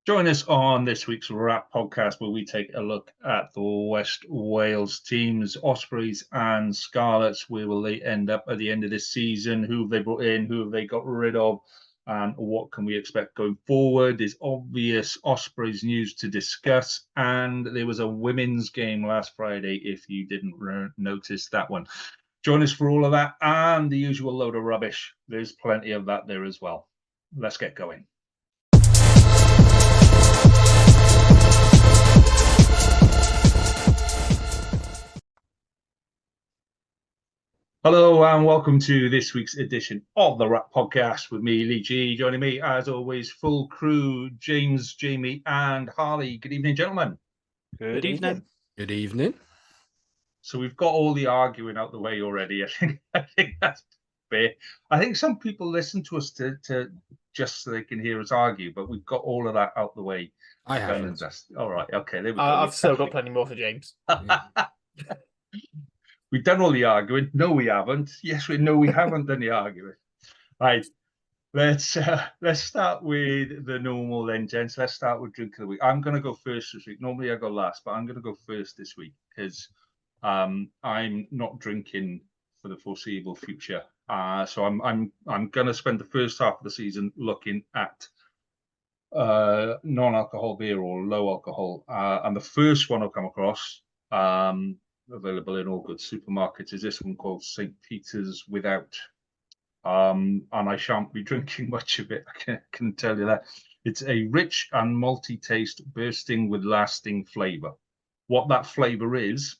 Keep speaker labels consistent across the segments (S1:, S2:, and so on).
S1: Join us on this week's WRRAP podcast, where we take a look at the West Wales teams, Ospreys and Scarlets. Where will they end up at the end of this season? Who have they brought in? Who have they got rid of? And what can we expect going forward? There's obvious Ospreys news to discuss. And there was a women's game last Friday, if you didn't notice that one. Join us for all of that and the usual load of rubbish. There's plenty of that there as well. Let's get going. Hello and welcome to this week's edition of the WRRAP podcast with me, Lee G. Joining me, as always, full crew, James, Jamie and Harley. Good evening, gentlemen.
S2: Good evening.
S3: Good evening.
S1: So we've got all the arguing out the way already. I think that's fair. I think some people listen to us to just so they can hear us argue, but we've got all of that out the way.
S3: I haven't.
S1: All right, okay, there we go.
S2: I've still got plenty more for James.
S1: We've done all the arguing. No, we haven't. Yes, we haven't done the arguing. Right. Let's start with the normal then, gents. Let's start with drink of the week. I'm going to go first this week. Normally I go last, but I'm going to go first this week because I'm not drinking for the foreseeable future. So I'm going to spend the first half of the season looking at non-alcohol beer or low alcohol. And the first one I've come across, available in all good supermarkets, is this one called St. Peter's Without. And I shan't be drinking much of it, I can tell you that. It's a rich and malty taste bursting with lasting flavour. What that flavour is,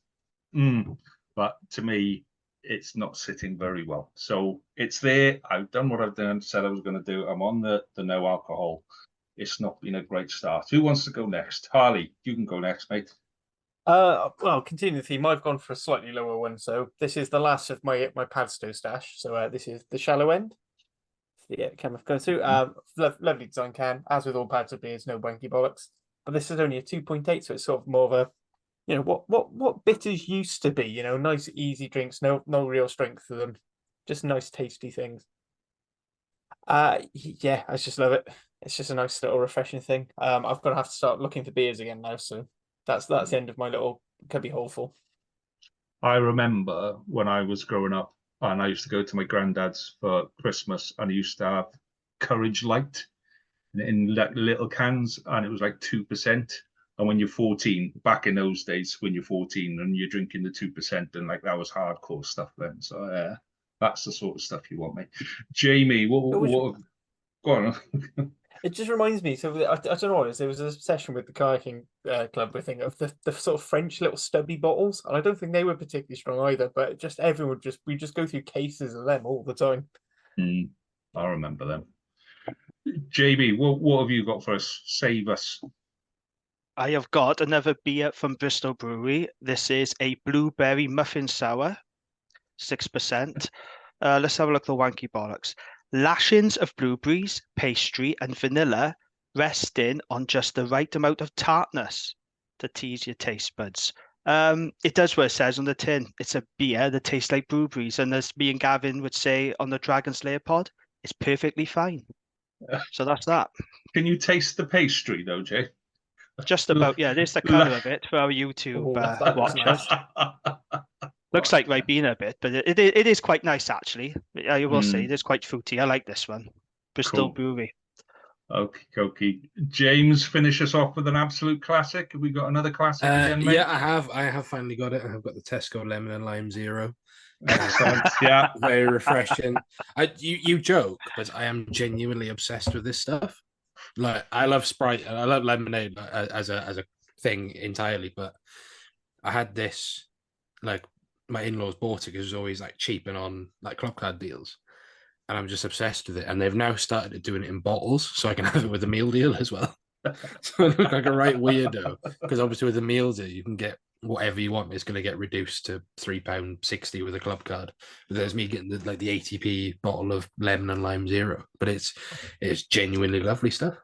S1: but to me, it's not sitting very well. So it's there. I've done what I've done, said I was going to do. I'm on the no alcohol. It's not been a great start. Who wants to go next? Harley, you can go next, mate.
S2: Well, continuing the theme, I've gone for a slightly lower one. So this is the last of my Padstow stash. So this is the shallow end. Yeah, can go through. Lovely design can. As with all Padstow beers, no wanky bollocks. But this is only a 2.8, so it's sort of more of a, what bitters used to be. Nice easy drinks. No real strength to them. Just nice tasty things. Yeah, I just love it. It's just a nice little refreshing thing. I've got to have to start looking for beers again now. So. That's the end of my little cubby hole full.
S1: I remember when I was growing up and I used to go to my granddad's for Christmas and he used to have Courage Light in like little cans and it was like 2%. And when you're 14, back in those days, when you're 14 and you're drinking the 2% and like that was hardcore stuff then. So that's the sort of stuff you want, mate. Jamie, what go on.
S2: It just reminds me. So I don't know what it is. There was a session with the kayaking club, I think, of the sort of French little stubby bottles, and I don't think they were particularly strong either. But just everyone we just go through cases of them all the time.
S1: I remember them. JB, what have you got for us? Save us.
S4: I have got another beer from Bristol Brewery. This is a blueberry muffin sour, 6%. Let's have a look at the wanky bollocks. Lashings of blueberries, pastry and vanilla resting on just the right amount of tartness to tease your taste buds. It does what it says on the tin. It's a beer that tastes like blueberries, and as me and Gavin would say on the Dragon Slayer pod, it's perfectly fine. So that's that.
S1: Can you taste the pastry though, Jay?
S4: Just about, yeah. There's the colour of it for our YouTube watchers. Looks like Ribena a bit, but it is quite nice, actually. I will say, it is quite fruity. I like this one. Bristol Brewery.
S1: Okay. James, finish us off with an absolute classic. Have we got another classic again, mate?
S3: Yeah, I have finally got it. I've got the Tesco Lemon and Lime Zero.
S1: Yeah.
S3: Very refreshing. You joke, but I am genuinely obsessed with this stuff. Like, I love Sprite and I love lemonade as a thing entirely, but I had this, like, my in-laws bought it because it was always like cheap and on like club card deals, and I'm just obsessed with it. And they've now started doing it in bottles, so I can have it with a meal deal as well. So I look like a right weirdo because obviously with a meal deal you can get whatever you want. It's going to get reduced to £3.60 with a club card. But there's me getting the 80p bottle of lemon and lime zero, but it's genuinely lovely stuff.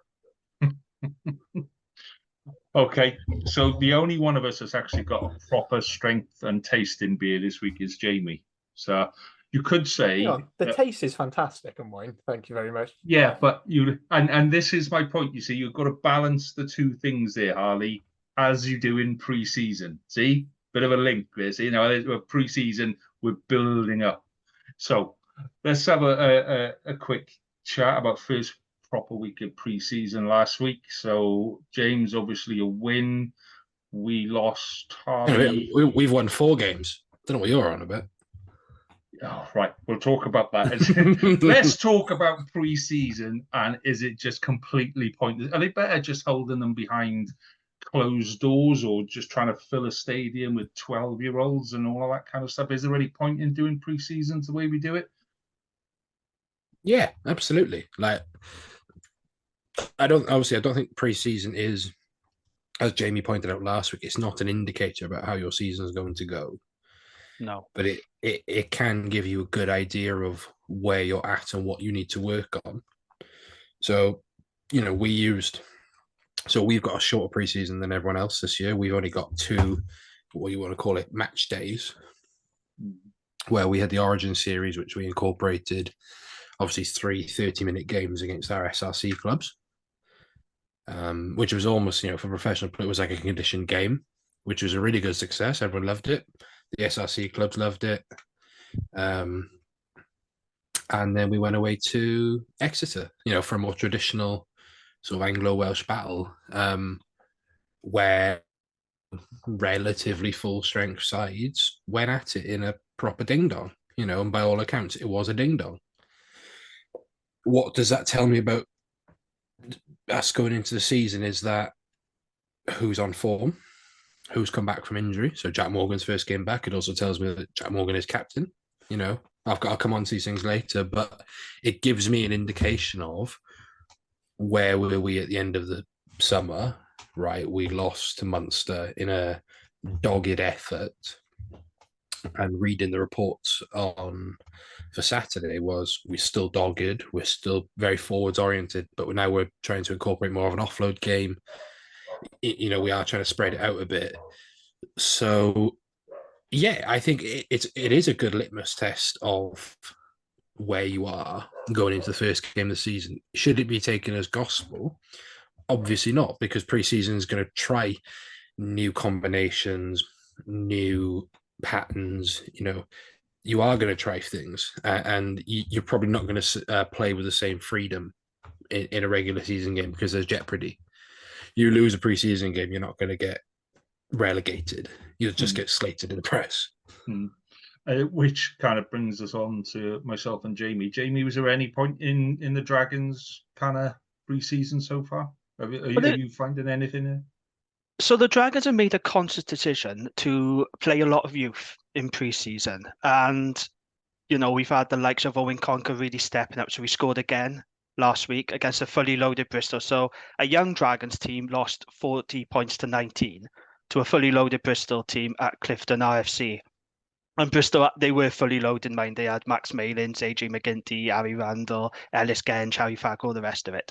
S1: Okay, so the only one of us that's actually got a proper strength and taste in beer this week is Jamie. So you could say,
S2: Hang on, the taste is fantastic on wine. Thank you very much.
S1: yeah, but and this is my point. You see, you've got to balance the two things there, Harley, as you do in pre-season. See, bit of a link there. You know, pre-season, we're building up. So let's have a quick chat about first proper week of pre-season last week. So James, obviously a win. We lost Harley.
S3: We've won 4 games. Don't know what you're on about.
S1: Oh, right, we'll talk about that. Let's talk about pre-season, and is it just completely pointless? Are they better just holding them behind closed doors, or just trying to fill a stadium with 12-year-olds and all of that kind of stuff? Is there any point in doing pre-seasons the way we do it?
S3: Yeah, absolutely. Like, I don't think pre-season is, as Jamie pointed out last week, it's not an indicator about how your season is going to go.
S4: No.
S3: But it can give you a good idea of where you're at and what you need to work on. So, you know, we've got a shorter preseason than everyone else this year. We've only got 2, what you want to call it, match days, where we had the Origin series, which we incorporated, obviously 3 30-minute games against our SRC clubs, which was almost, you know, for professional, it was like a conditioned game, which was a really good success. Everyone loved it. The SRC clubs loved it. And then we went away to Exeter, you know, for a more traditional sort of Anglo-Welsh battle, where relatively full-strength sides went at it in a proper ding-dong, you know, and by all accounts, it was a ding-dong. What does that tell me about us going into the season is that who's on form, who's come back from injury. So Jack Morgan's first game back. It also tells me that Jack Morgan is captain. You know, I'll come on to these things later, but it gives me an indication of where were we at the end of the summer, right? We lost to Munster in a dogged effort. And reading the reports for Saturday was we're still dogged, we're still very forwards oriented, but now we're trying to incorporate more of an offload game. You know, we are trying to spread it out a bit. So, yeah, I think it is a good litmus test of where you are going into the first game of the season. Should it be taken as gospel? Obviously not, because pre-season is going to try new combinations, new patterns. You know, you are going to try things, and you're probably not going to play with the same freedom in a regular season game because there's jeopardy. You lose a preseason game, you're not going to get relegated. You'll just get slated in the press.
S1: Which kind of brings us on to myself and Jamie. Jamie, was there any point in the Dragons kind of preseason so far? Are you finding anything there?
S4: So the Dragons have made a conscious decision to play a lot of youth in pre-season, and you know, we've had the likes of Owen Conker really stepping up. So we scored again last week against a fully loaded Bristol. So a young Dragons team lost 40 points to 19 to a fully loaded Bristol team at Clifton RFC. And Bristol, they were fully loaded in mind. They had Max Malins, AJ McGinty, Harry Randall, Ellis Genge, Harry Fack, all the rest of it.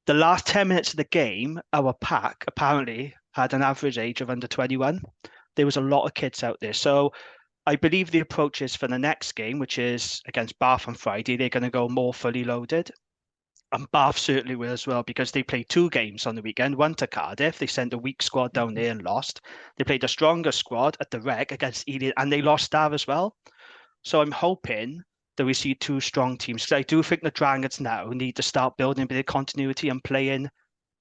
S4: The last 10 minutes of the game, our pack apparently had an average age of under 21. There was a lot of kids out there. So I believe the approach is for the next game, which is against Bath on Friday, they're going to go more fully loaded. And Bath certainly will as well, because they played 2 games on the weekend, one to Cardiff. They sent a weak squad down there and lost. They played a stronger squad at the Reg against Ealing, and they lost that as well. So I'm hoping that we see 2 strong teams, because I do think the Dragons now need to start building a bit of continuity and playing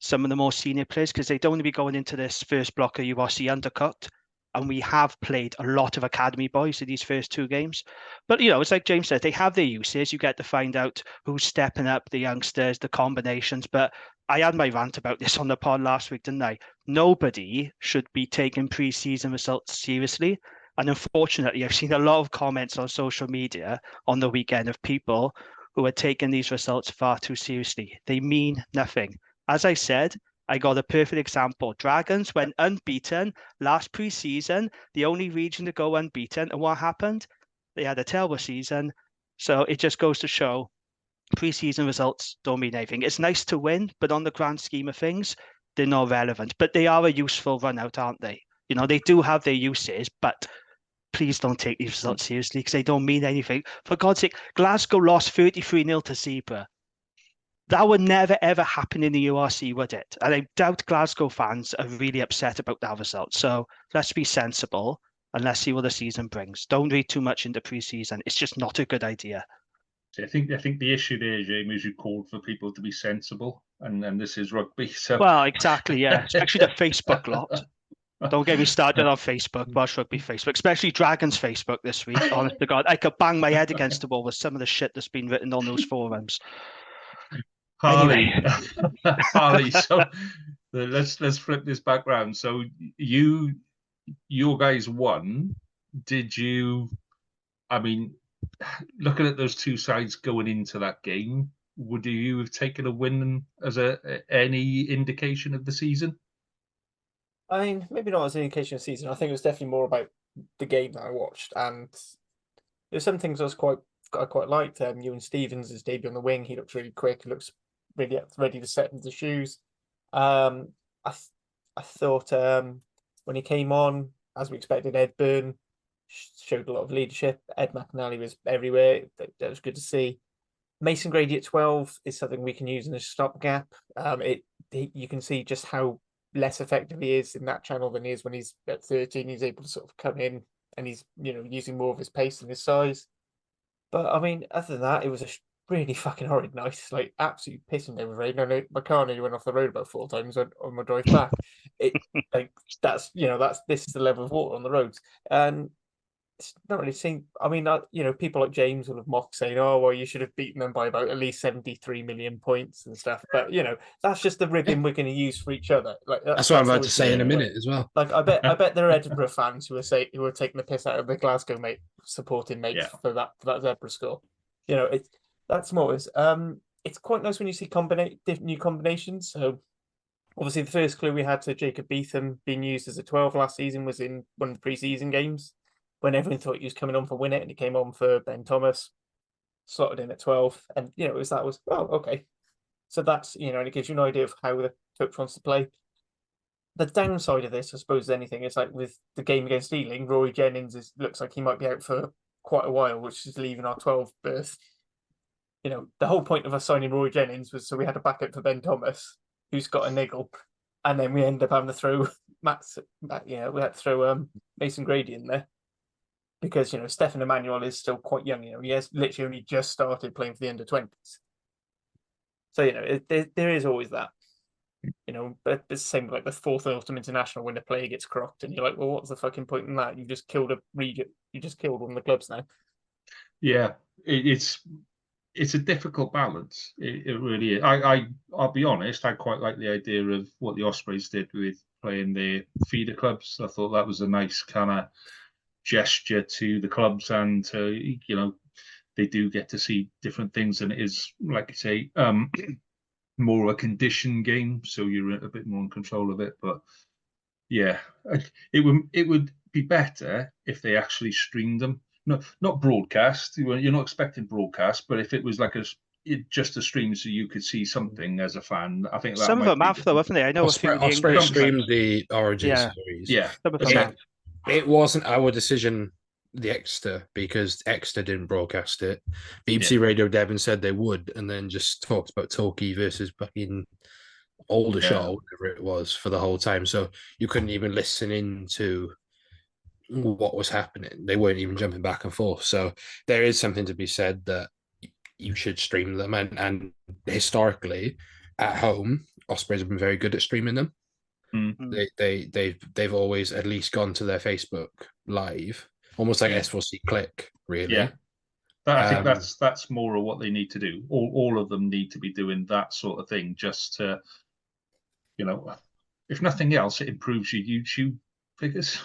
S4: some of the more senior players, because they don't want to be going into this first block of URC undercooked. And we have played a lot of academy boys in these first 2 games. But, you know, it's like James said, they have their uses. You get to find out who's stepping up, the youngsters, the combinations. But I had my rant about this on the pod last week, didn't I? Nobody should be taking pre-season results seriously. And unfortunately, I've seen a lot of comments on social media on the weekend of people who are taking these results far too seriously. They mean nothing. As I said, I got a perfect example. Dragons went unbeaten last pre-season, the only region to go unbeaten. And what happened? They had a terrible season. So it just goes to show pre-season results don't mean anything. It's nice to win, but on the grand scheme of things, they're not relevant. But they are a useful run out, aren't they? You know, they do have their uses, but please don't take these results seriously because they don't mean anything. For God's sake, Glasgow lost 33-0 to Zebra. That would never, ever happen in the URC, would it? And I doubt Glasgow fans are really upset about that result. So let's be sensible and let's see what the season brings. Don't read too much into pre-season. It's just not a good idea.
S1: I think the issue there, Jamie, is you called for people to be sensible, and this is rugby. So
S4: Well, exactly, yeah. Especially the Facebook lot. Don't get me started on Facebook, Welsh Rugby Facebook, especially Dragons Facebook this week. Honest to God, I could bang my head against the wall with some of the shit that's been written on those forums.
S1: Harley,
S4: Anyway.
S1: Harley. So let's flip this back round. So your guys won. Did you? I mean, looking at those two sides going into that game, would you have taken a win as any indication of the season?
S2: I mean, maybe not as an indication of the season. I think it was definitely more about the game that I watched, and there's some things I quite liked. Ewan Stevens' debut on the wing, he looks really quick. He looks really ready to set into the shoes. I thought when he came on, as we expected, Ed Byrne showed a lot of leadership. Ed McNally was everywhere. That was good to see. Mason Grady at 12 is something we can use in a stopgap. You can see just how less effective he is in that channel than he is when he's at 13. He's able to sort of come in and he's using more of his pace and his size. But I mean, other than that, it was a really fucking horrid night. Like absolutely pissing down with rain. I know my car nearly went off the road about 4 times on my drive back. This is the level of water on the roads, and it's not really seen. I mean, people like James will have mocked saying, "Oh, well, you should have beaten them by about at least 73 million points and stuff." But that's just the ribbon we're going to use for each other. Like
S3: That's what I'm about to say in a minute as well.
S2: Like I bet there are Edinburgh fans who are taking the piss out of the Glasgow supporting mates for that Zebra score. That's more. It's quite nice when you see new combinations. So obviously the first clue we had to Jacob Beetham being used as a 12 last season was in one of the pre-season games, when everyone thought he was coming on for Win It, and he came on for Ben Thomas, slotted in at 12, and okay. So that's and it gives you an idea of how the coach wants to play. The downside of this, I suppose, anything is like with the game against Ealing, Rory Jennings looks like he might be out for quite a while, which is leaving our 12 berth. The whole point of us signing Rory Jennings was so we had a backup for Ben Thomas, who's got a niggle, and then we end up having to throw we had to throw Mason Grady in there. Because Stefan Emmanuel is still quite young. He has literally only just started playing for the under-20s. So there is always that. But it's the same like the 4th Ultimate International when the player gets crocked, and you're like, well, what's the fucking point in that? You just killed a region. You just killed one of the clubs now.
S1: Yeah, it's a difficult balance. It really is. I'll be honest. I quite like the idea of what the Ospreys did with playing their feeder clubs. I thought that was a nice kind of gesture to the clubs, and they do get to see different things, and it is, like you say, more a condition game, so you're a bit more in control of it. But yeah, it would be better if they actually streamed them. No, not broadcast. You're not expecting broadcast, but if it was like just a stream, so you could see something as a fan. I think that
S4: some of them have though, haven't they? I know
S3: Osprey streamed the Origin series.
S1: Yeah.
S3: It wasn't our decision, the Exeter, because Exeter didn't broadcast it. BBC Radio Devon said they would, and then just talked about Torquay versus fucking Aldershot or whatever it was for the whole time. So you couldn't even listen into what was happening. They weren't even jumping back and forth. So there is something to be said that you should stream them. And historically, at home, Ospreys have been very good at streaming them. They've always at least gone to their Facebook live, almost like S4C Click, really.
S1: Yeah, I think that's more of what they need to do. All of them need to be doing that sort of thing, just to, if nothing else, it improves your YouTube figures.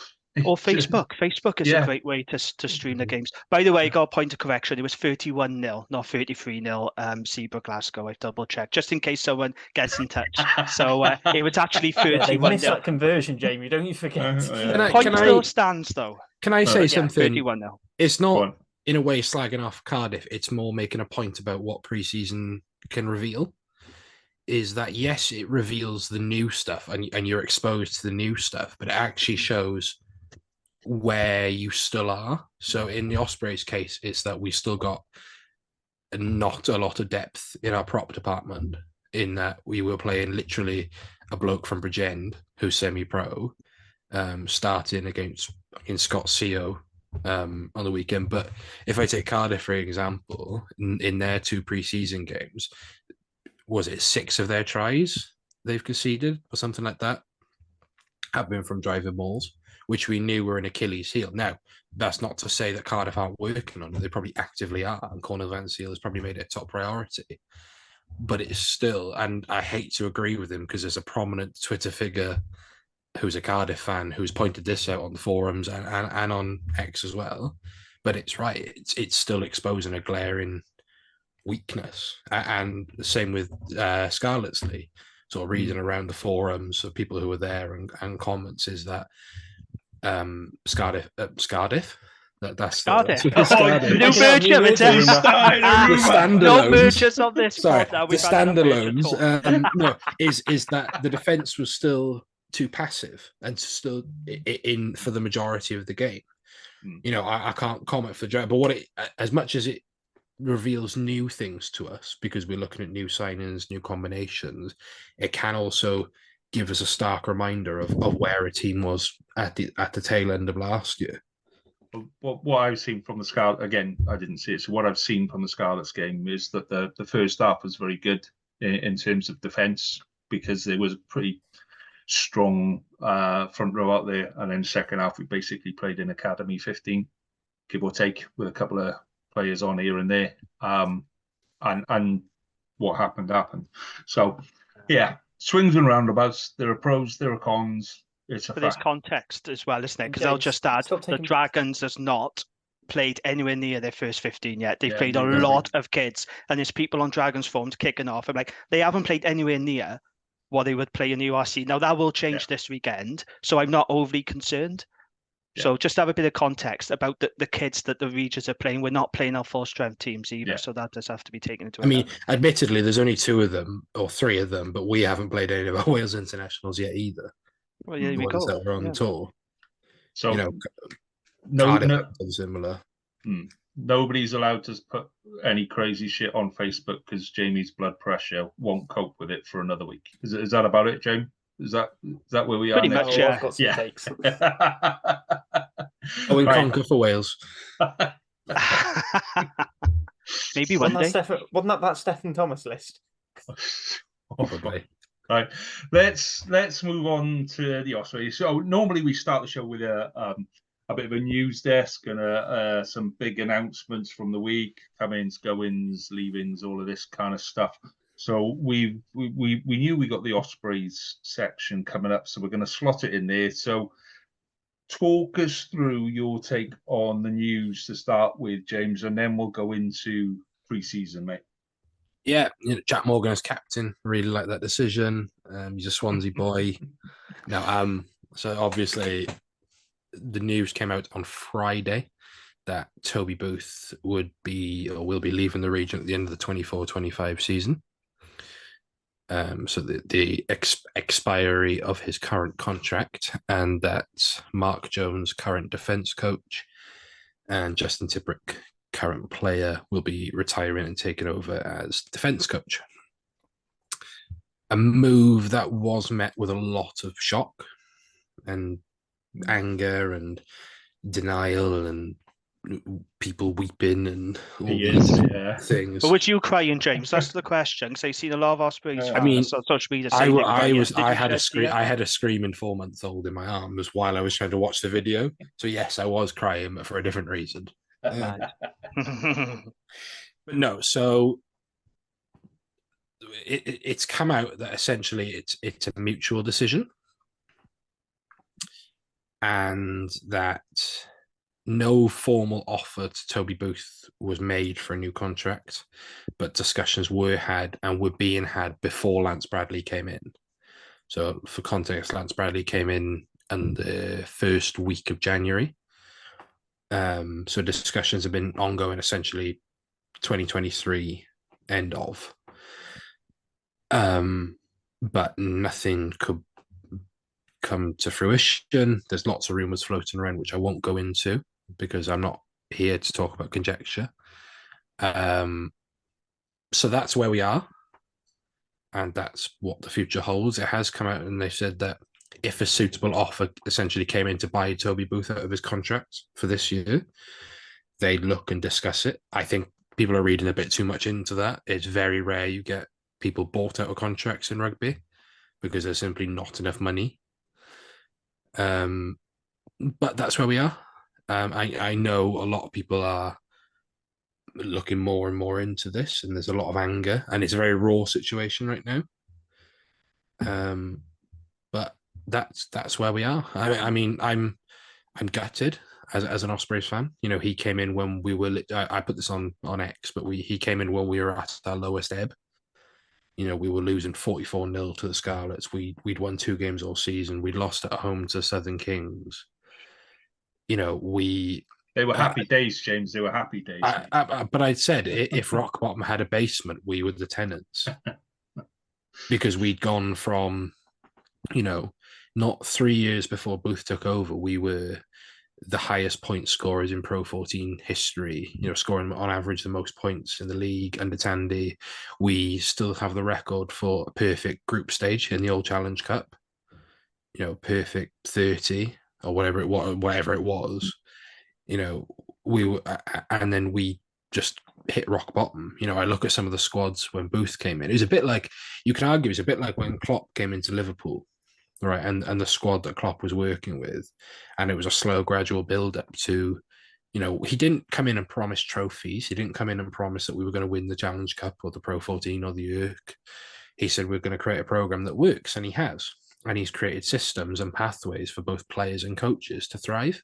S4: Or Facebook. Facebook is a great way to stream the games. By the way, I got a point of correction. It was 31-0, not 33-0. Zebra Glasgow. I've double checked just in case someone gets in touch. So it was actually 31-0.
S2: They missed that conversion, Jamie. Don't you forget?
S4: Point still stands though.
S3: Can I say something?
S4: 31-0.
S3: It's not in a way slagging off Cardiff. It's more making a point about what pre-season can reveal. Is that yes, it reveals the new stuff and you're exposed to the new stuff, but it actually shows where you still are. So in the Ospreys case, it's that we still got not a lot of depth in our prop department, in that we were playing literally a bloke from Bridgend who's semi-pro, starting against Scott CO on the weekend. But if I take Cardiff, for example, in their 2 pre-season games, was it 6 of their tries they've conceded or something like that have been from driving balls, which we knew were an Achilles heel. Now, that's not to say that Cardiff aren't working on it. They probably actively are, and Cornel Van Seal has probably made it a top priority. But it's still, and I hate to agree with him because there's a prominent Twitter figure who's a Cardiff fan who's pointed this out on the forums and on X as well. But it's right. It's still exposing a glaring weakness. And the same with Scarletsley. Sort of reading around the forums of people who were there and comments is that Scardiff. That's
S4: Cardiff.
S3: the Scardiff.
S4: New merger, it's
S3: The standalones.
S4: No mergers on this
S3: Sorry,
S4: pod now.
S3: the
S4: We've had enough merger
S3: standalones.
S4: talk.
S3: No, is that the defense was still too passive and still in for the majority of the game. You know, I can't comment for Jack, but what it, as much as it reveals new things to us because we're looking at new signings, new combinations, it can also give us a stark reminder of where a team was at the tail end of last year.
S1: What I've seen from the Scarlet, again, I didn't see it. So what I've seen from the Scarlets game is that the first half was very good in terms of defence, because there was a pretty strong front row out there. And then second half, we basically played in Academy 15, give or take, with a couple of players on here and there. And what happened. So, yeah, swings and roundabouts. There are pros, there are cons. It's a
S4: But there's
S1: fact.
S4: context as well, isn't it? Because I'll just add, the Dragons has not played anywhere near their first 15 yet. They've played a lot of kids, and there's people on Dragons forums kicking off. I'm like, they haven't played anywhere near what they would play in the URC. Now, that will change this weekend, so I'm not overly concerned. So just have a bit of context about the kids that the Regis are playing. We're not playing our full strength teams either, so that does have to be taken into account.
S3: I mean, admittedly, there's only 2 of them or 3 of them, but we haven't played any of our Wales internationals yet either.
S4: Well, yeah,
S3: The
S4: we
S3: ones
S4: go.
S3: that were on tour.
S1: So,
S3: you know,
S1: no,
S3: similar.
S1: Nobody's allowed to put any crazy shit on Facebook because Jamie's blood pressure won't cope with it for another week. Is that about it, Jamie? Is that where we are?
S4: Pretty much,
S2: I've got some takes.
S3: Oh, in conquer for Wales.
S4: Maybe one day.
S2: Wasn't that Stephen Thomas list?
S3: Probably.
S1: Right, let's move on to the Ospreys. So normally we start the show with a bit of a news desk and some big announcements from the week, come-ins, go-ins, leavings, all of this kind of stuff. So we knew we got the Ospreys section coming up, so we're going to slot it in there. So talk us through your take on the news to start with, James, and then we'll go into pre-season, mate.
S3: Yeah, you know, Jack Morgan as captain, really like that decision. He's a Swansea boy. Now, so obviously the news came out on Friday that Toby Booth will be leaving the region at the end of the 24-25 season. So the expiry of his current contract, and that Mark Jones, current defence coach, and Justin Tibrick, current player, will be retiring and taking over as defence coach. A move that was met with a lot of shock and anger and denial and people weeping and all these things.
S4: But would you crying, James? That's the question. Because I've seen a lot of Ospreys
S3: I mean,
S4: on social media
S3: I had a screaming 4-month-old in my arms while I was trying to watch the video. So yes, I was crying, but for a different reason. But no, so it's come out that essentially it's a mutual decision, and that no formal offer to Toby Booth was made for a new contract, but discussions were had and were being had before Lance Bradley came in. So for context, Lance Bradley came in the first week of January. So discussions have been ongoing essentially 2023 end of. But nothing could come to fruition. There's lots of rumors floating around, which I won't go into because I'm not here to talk about conjecture. So that's where we are. And that's what the future holds. It has come out and they said that if a suitable offer essentially came in to buy Toby Booth out of his contract for this year, they'd look and discuss it. I think people are reading a bit too much into that. It's very rare you get people bought out of contracts in rugby because there's simply not enough money. But that's where we are. I know a lot of people are looking more and more into this, and there's a lot of anger, and it's a very raw situation right now. But that's where we are. I mean, I'm gutted as an Ospreys fan. You know, he came in when we were. I put this on X, but he came in when we were at our lowest ebb. You know, we were losing 44-0 to the Scarlets. We'd won 2 games all season. We'd lost at home to Southern Kings. You know,
S1: they were happy days, James. They were happy days.
S3: But I'd said if Rock Bottom had a basement, we were the tenants. Because we'd gone from, you know, not 3 years before Booth took over, we were the highest point scorers in Pro 14 history, you know, scoring on average the most points in the league under Tandy. We still have the record for a perfect group stage in the Old Challenge Cup, you know, perfect 30 or whatever it was. You know, we were, and then we just hit rock bottom. You know, I look at some of the squads when Booth came in. It was a bit like, you can argue, it's a bit like when Klopp came into Liverpool, right? And the squad that Klopp was working with, and it was a slow, gradual build up to, you know, he didn't come in and promise trophies. He didn't come in and promise that we were going to win the Challenge Cup or the Pro 14 or the ERC. He said we're going to create a program that works, and he has. And he's created systems and pathways for both players and coaches to thrive.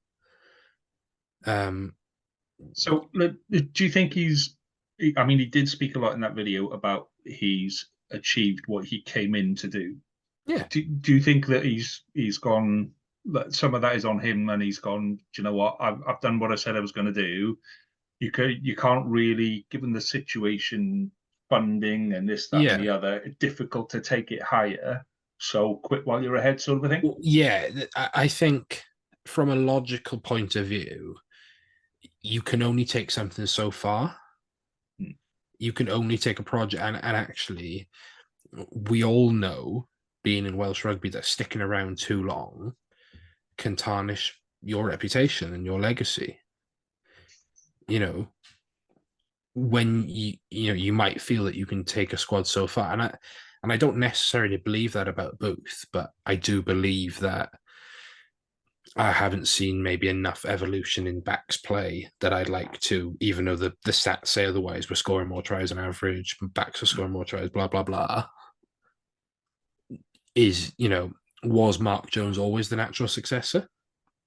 S1: So, do you think I mean, he did speak a lot in that video about he's achieved what he came in to do.
S3: Yeah.
S1: Do you think that he's gone, that some of that is on him, and he's gone, do you know what, I've done what I said I was going to do. You can't really, given the situation, funding and this, that, and the other, it's difficult to take it higher. So quit while you're ahead, sort of a thing.
S3: Yeah, I think from a logical point of view, you can only take something so far. You can only take a project, and actually, we all know, being in Welsh rugby, that sticking around too long can tarnish your reputation and your legacy. You know, when you might feel that you can take a squad so far, and I don't necessarily believe that about Booth, but I do believe that I haven't seen maybe enough evolution in backs play that I'd like to, even though the stats say otherwise. We're scoring more tries on average, backs are scoring more tries, blah, blah, blah. Is, you know, was Mark Jones always the natural successor?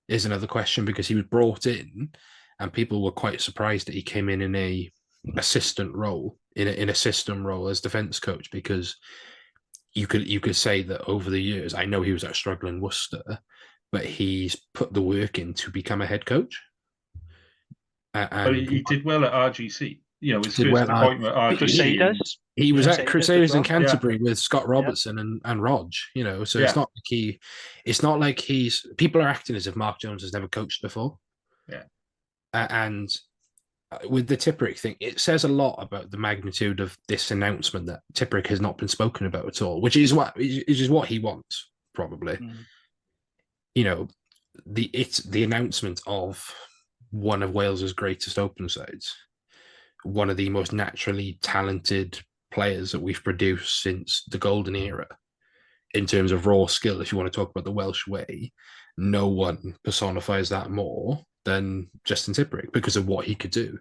S3: Is another question, because he was brought in and people were quite surprised that he came in a assistant role, in a system role as defence coach, because you could say that over the years, I know he was at struggling Worcester, but he's put the work in to become a head coach.
S1: But he did well at RGC. You know, his first appointment at RGC.
S4: Crusaders.
S3: He was at Crusaders in
S4: well.
S3: Canterbury with Scott Robertson and Rog, you know, so it's not like people are acting as if Mark Jones has never coached before.
S1: Yeah.
S3: And with the Tipperick thing, it says a lot about the magnitude of this announcement that Tipperick has not been spoken about at all, which is what he wants, probably. You know, the announcement of one of Wales's greatest open sides, one of the most naturally talented players that we've produced since the golden era in terms of raw skill. If you want to talk about the Welsh way, no one personifies that more than Justin Tipperick because of what he could do.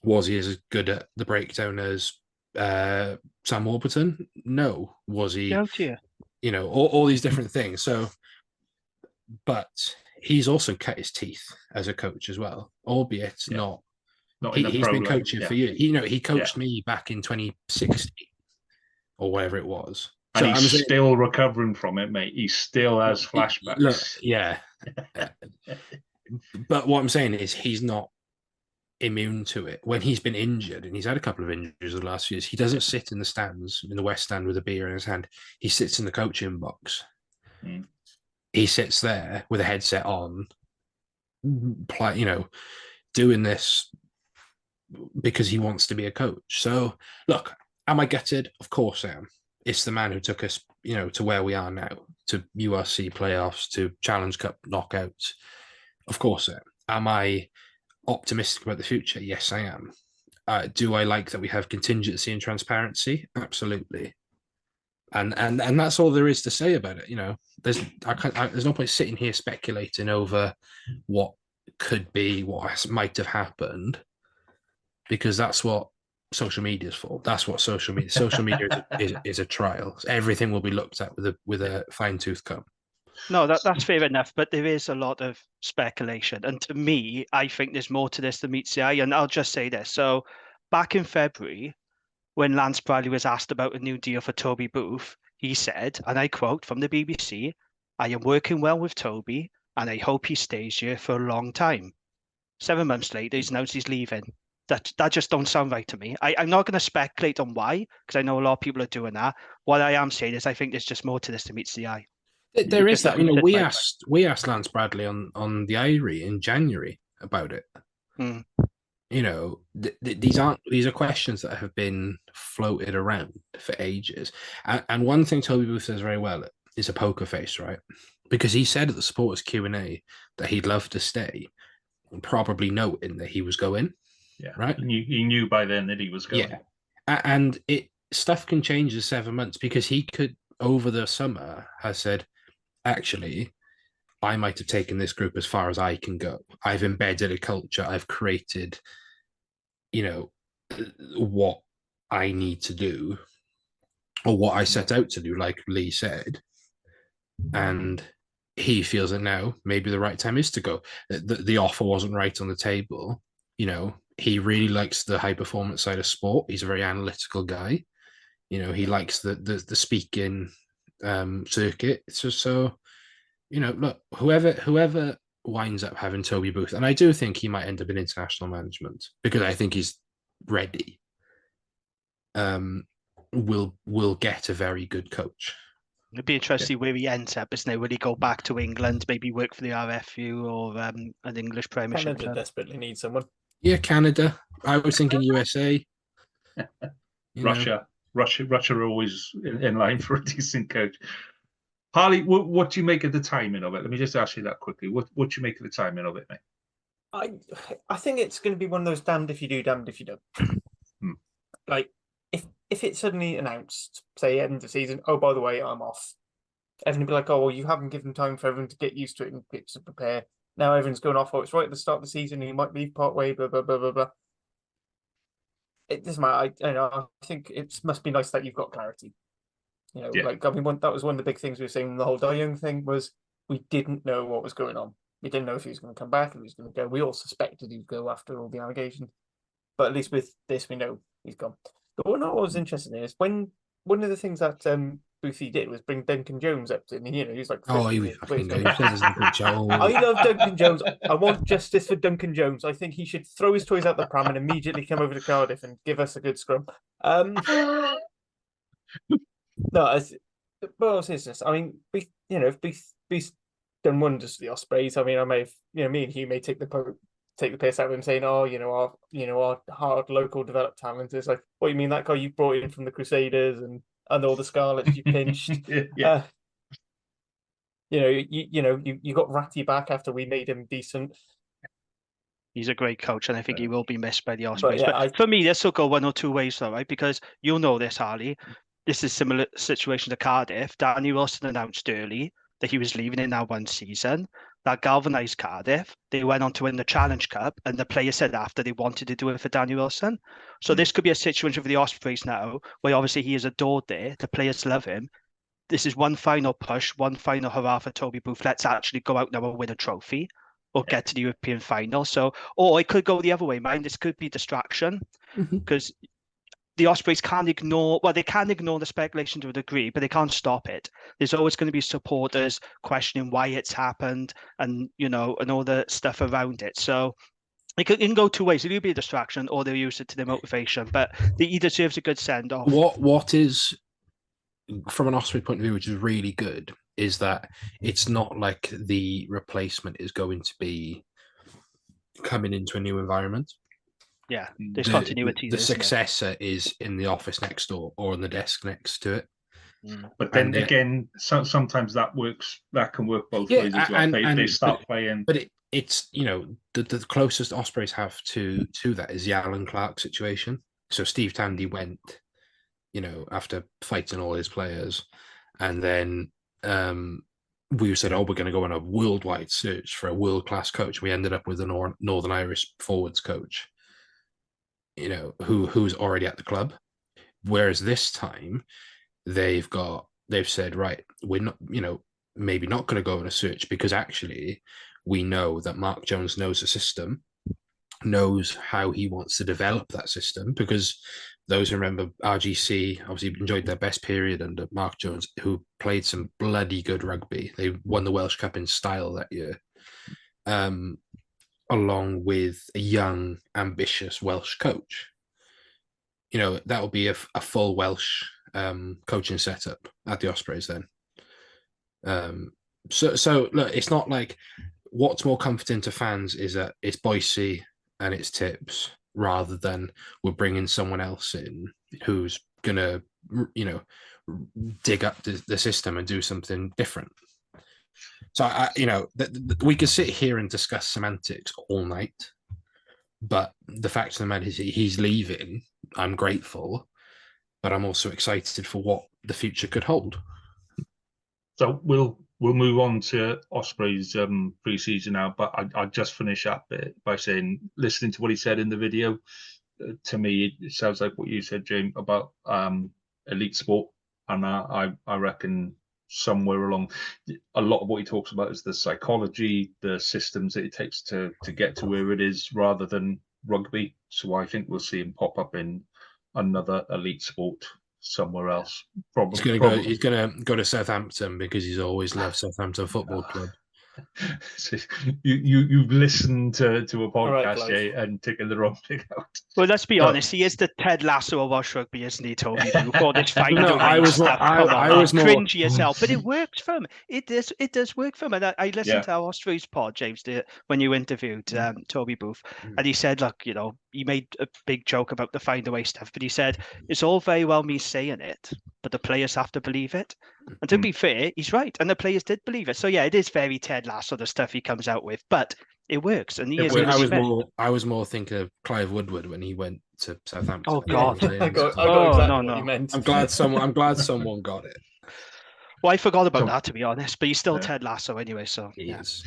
S3: Was he as good at the breakdown as Sam Warburton? No. Was he? You know, all these different things. So, but he's also cut his teeth as a coach as well, albeit not. He's been coaching for years. You know, he coached me back in 2016 or whatever it was.
S1: And so he's still recovering from it, mate. He still has flashbacks.
S3: Look, yeah. But what I'm saying is he's not immune to it. When he's been injured, and he's had a couple of injuries the last few years, he doesn't sit in the stands, in the West Stand with a beer in his hand. He sits in the coaching box. he sits there with a headset on, doing this because he wants to be a coach. So look, am I gutted? Of course I am. It's the man who took us, to where we are now, to URC playoffs, to Challenge Cup knockouts. Of course I am. Am I optimistic about the future? Yes, I am. Do I like that we have contingency and transparency? Absolutely. And that's all there is to say about it. There's no point sitting here speculating over what could be, what might have happened, because that's what social media is for. That's what social media is a trial. Everything will be looked at with a fine tooth comb.
S4: No, that's fair enough, but there is a lot of speculation. And to me, I think there's more to this than meets the eye. And I'll just say this. So back in February, when Lance Bradley was asked about a new deal for Toby Booth, he said, and I quote from the BBC, "I am working well with Toby and I hope he stays here for a long time." 7 months later, he's announced he's leaving. That just don't sound right to me. I'm not going to speculate on why, because I know a lot of people are doing that. What I am saying is I think there's just more to this than meets the eye.
S3: There is that. We asked Lance Bradley on the Irie in January about it.
S4: Mm.
S3: These are questions that have been floated around for ages. And one thing Toby Booth says very well is a poker face, right? Because he said at the supporters Q&A that he'd love to stay, probably noting that he was going.
S1: Yeah,
S3: right.
S1: He knew by then that he was going.
S3: Yeah, and stuff can change in 7 months, because he could over the summer have said, actually, I might have taken this group as far as I can go. I've embedded a culture. I've created, what I need to do, or what I set out to do, like Lee said. And he feels that now maybe the right time is to go. The offer wasn't right on the table. He really likes the high performance side of sport. He's a very analytical guy. He likes the speaking circuit. So look, whoever winds up having Toby Booth, and I do think he might end up in international management, because I think he's ready. Will get a very good coach.
S4: It'd be interesting where he ends up, isn't it? Will he go back to England, maybe work for the RFU or an English Premiership?
S2: Canada desperately needs someone.
S3: Yeah, Canada. I was thinking USA.
S1: Russia are always in line for a decent coach. Harley, what do you make of the timing of it? Let me just ask you that quickly. What do you make of the timing of it, mate?
S2: I think it's going to be one of those damned if you do, damned if you don't. Like, if it's suddenly announced, say, end of the season, oh, by the way, I'm off, everyone will be like, oh, well, you haven't given time for everyone to get used to it and get to prepare. Now everyone's going off, oh, it's right at the start of the season, and you might leave part way, blah, blah, blah, blah, blah. It doesn't matter. I think it must be nice that you've got clarity. That was one of the big things we were saying. The whole Die Young thing was we didn't know what was going on. We didn't know if he was going to come back, if he was going to go. We all suspected he'd go after all the allegations, but at least with this, we know he's gone. But what I was interested in is when one of the things that Boothie did was bring Duncan Jones up to, and he was like,
S3: oh, he was fucking good. I
S2: love Duncan Jones. I want justice for Duncan Jones. I think he should throw his toys out the pram and immediately come over to Cardiff and give us a good scrum. No, what else is this? I mean, Beast done wonders for the Ospreys. I mean, I may have, me and Hugh may take the piss out of him saying, "Oh, our hard local developed talent." Is like, what you mean that guy you brought in from the Crusaders and all the Scarlets you pinched?
S1: Yeah.
S2: You got Ratty back after we made him decent.
S4: He's a great coach, and I think he will be missed by the Ospreys. But for me, this will go one or two ways, though, right? Because you'll know this, Harley. This is a similar situation to Cardiff. Danny Wilson announced early that he was leaving in that one season. That galvanised Cardiff. They went on to win the Challenge Cup, and the players said after they wanted to do it for Danny Wilson. So this could be a situation for the Ospreys now, where obviously he is adored there. The players love him. This is one final push, one final hurrah for Toby Booth. Let's actually go out now and win a trophy or get to the European final. Or it could go the other way, man. This could be distraction, because the Ospreys can't ignore, they can ignore the speculation to a degree, but they can't stop it. There's always going to be supporters questioning why it's happened and, and all the stuff around it. So it can go two ways. It'll be a distraction or they'll use it to their motivation, but he deserves a good send-off.
S3: What is from an Osprey point of view, which is really good, is that it's not like the replacement is going to be coming into a new environment.
S4: Yeah, there's
S3: The
S4: continuity. Isn't
S3: successor is in the office next door or on the desk next to it.
S4: there?
S1: But then
S3: And
S1: again, sometimes that works. That can work both
S3: Yeah,
S1: ways as well. They start
S3: but,
S1: playing.
S3: but it's the closest Ospreys have to that is the Alan Clark situation. So Steve Tandy went, after fighting all his players, and then we said, oh, we're going to go on a worldwide search for a world-class coach. We ended up with a Northern Irish forwards coach, who's already at the club. Whereas this time they've said, right, we're not, maybe not going to go on a search, because actually we know that Mark Jones knows the system, knows how he wants to develop that system, because those who remember RGC obviously enjoyed their best period under Mark Jones, who played some bloody good rugby. They won the Welsh Cup in style that year, along with a young, ambitious Welsh coach. That will be a full Welsh coaching setup at the Ospreys then. So look, it's not like, what's more comforting to fans is that it's Boise and it's Tips, rather than we're bringing someone else in who's gonna, dig up the system and do something different. So we could sit here and discuss semantics all night, but the fact of the matter is he's leaving. I'm grateful, but I'm also excited for what the future could hold.
S1: So we'll move on to Ospreys pre-season now, but I just finish up by saying, listening to what he said in the video, to me it sounds like what you said, James, about elite sport, and I reckon somewhere along, a lot of what he talks about is the psychology, the systems that it takes to get to where it is, rather than rugby. So I think we'll see him pop up in another elite sport somewhere else. Probably
S3: He's gonna go to Southampton, because he's always loved Southampton Football Club.
S1: So you've listened to a podcast,
S2: Clive.
S1: Jay, and taken the wrong thing out.
S4: Well, let's be
S1: No.
S4: honest. He is the Ted Lasso of Welsh rugby, isn't he, Toby Booth? All this fight
S3: No, I was more- I was more-
S4: cringy as hell, but it works for him. It does work for him. And I listened
S1: Yeah.
S4: to our Ospreys pod, James, when you interviewed Toby Booth, and he said, look, he made a big joke about the find away stuff, but he said it's all very well me saying it, but the players have to believe it. And to be fair, he's right, and the players did believe it. So yeah, it is very Ted Lasso, the stuff he comes out with, but it works, and he is.
S3: I was more thinking of Clive Woodward when he went to Southampton.
S4: Oh, God.
S2: I got
S4: Oh,
S2: exactly
S4: no.
S2: what you meant.
S3: I'm glad someone got it.
S4: Well, I forgot about that, to be honest, but he's still
S1: Yeah.
S4: Ted Lasso anyway. So
S3: Yes.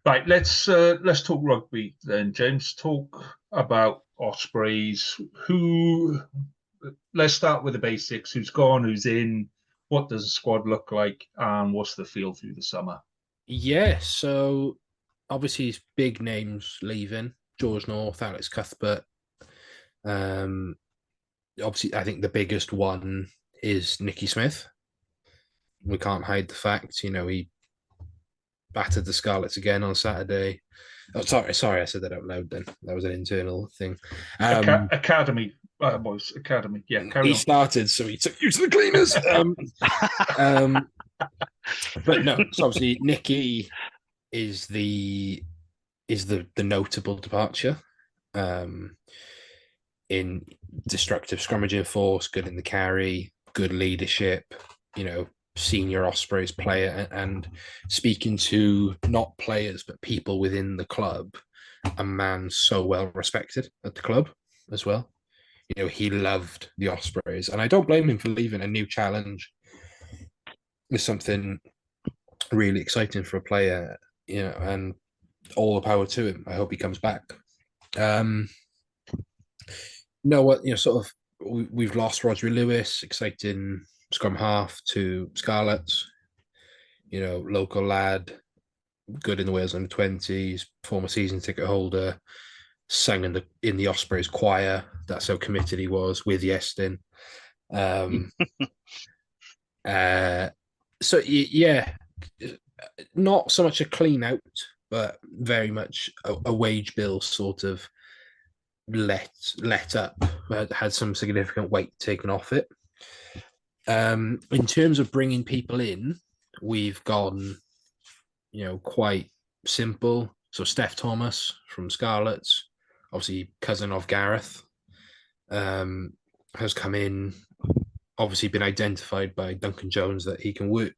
S1: Right, let's talk rugby then, James. Talk about Ospreys. Let's start with the basics. Who's gone? Who's in? What does the squad look like? And what's the feel through the summer?
S3: Yeah, so obviously it's big names leaving. George North, Alex Cuthbert. Obviously, I think the biggest one is Nicky Smith. We can't hide the fact, he battered the Scarlets again on Saturday. Oh, sorry, I said that out loud then. That was an internal thing.
S1: Academy, boys, Academy. Yeah, carry
S3: He
S1: on.
S3: started, so he took you to the cleaners. But no, so obviously Nicky is the notable departure. In destructive scrummaging force, good in the carry, good leadership, senior Ospreys player, and speaking to not players but people within the club, a man so well respected at the club as well. He loved the Ospreys, and I don't blame him for leaving. A new challenge is something really exciting for a player, and all the power to him. I hope he comes back. We've lost Roger Lewis, exciting scrum half, to Scarlets, local lad, good in the Wales under-20s, former season ticket holder, sang in the Ospreys choir. That's how committed he was with Yestin. So yeah, not so much a clean out, but very much a wage bill sort of let up, had some significant weight taken off it. In terms of bringing people in, we've gone, quite simple. So Steph Thomas from Scarlets, obviously cousin of Gareth, has come in. Obviously, been identified by Duncan Jones that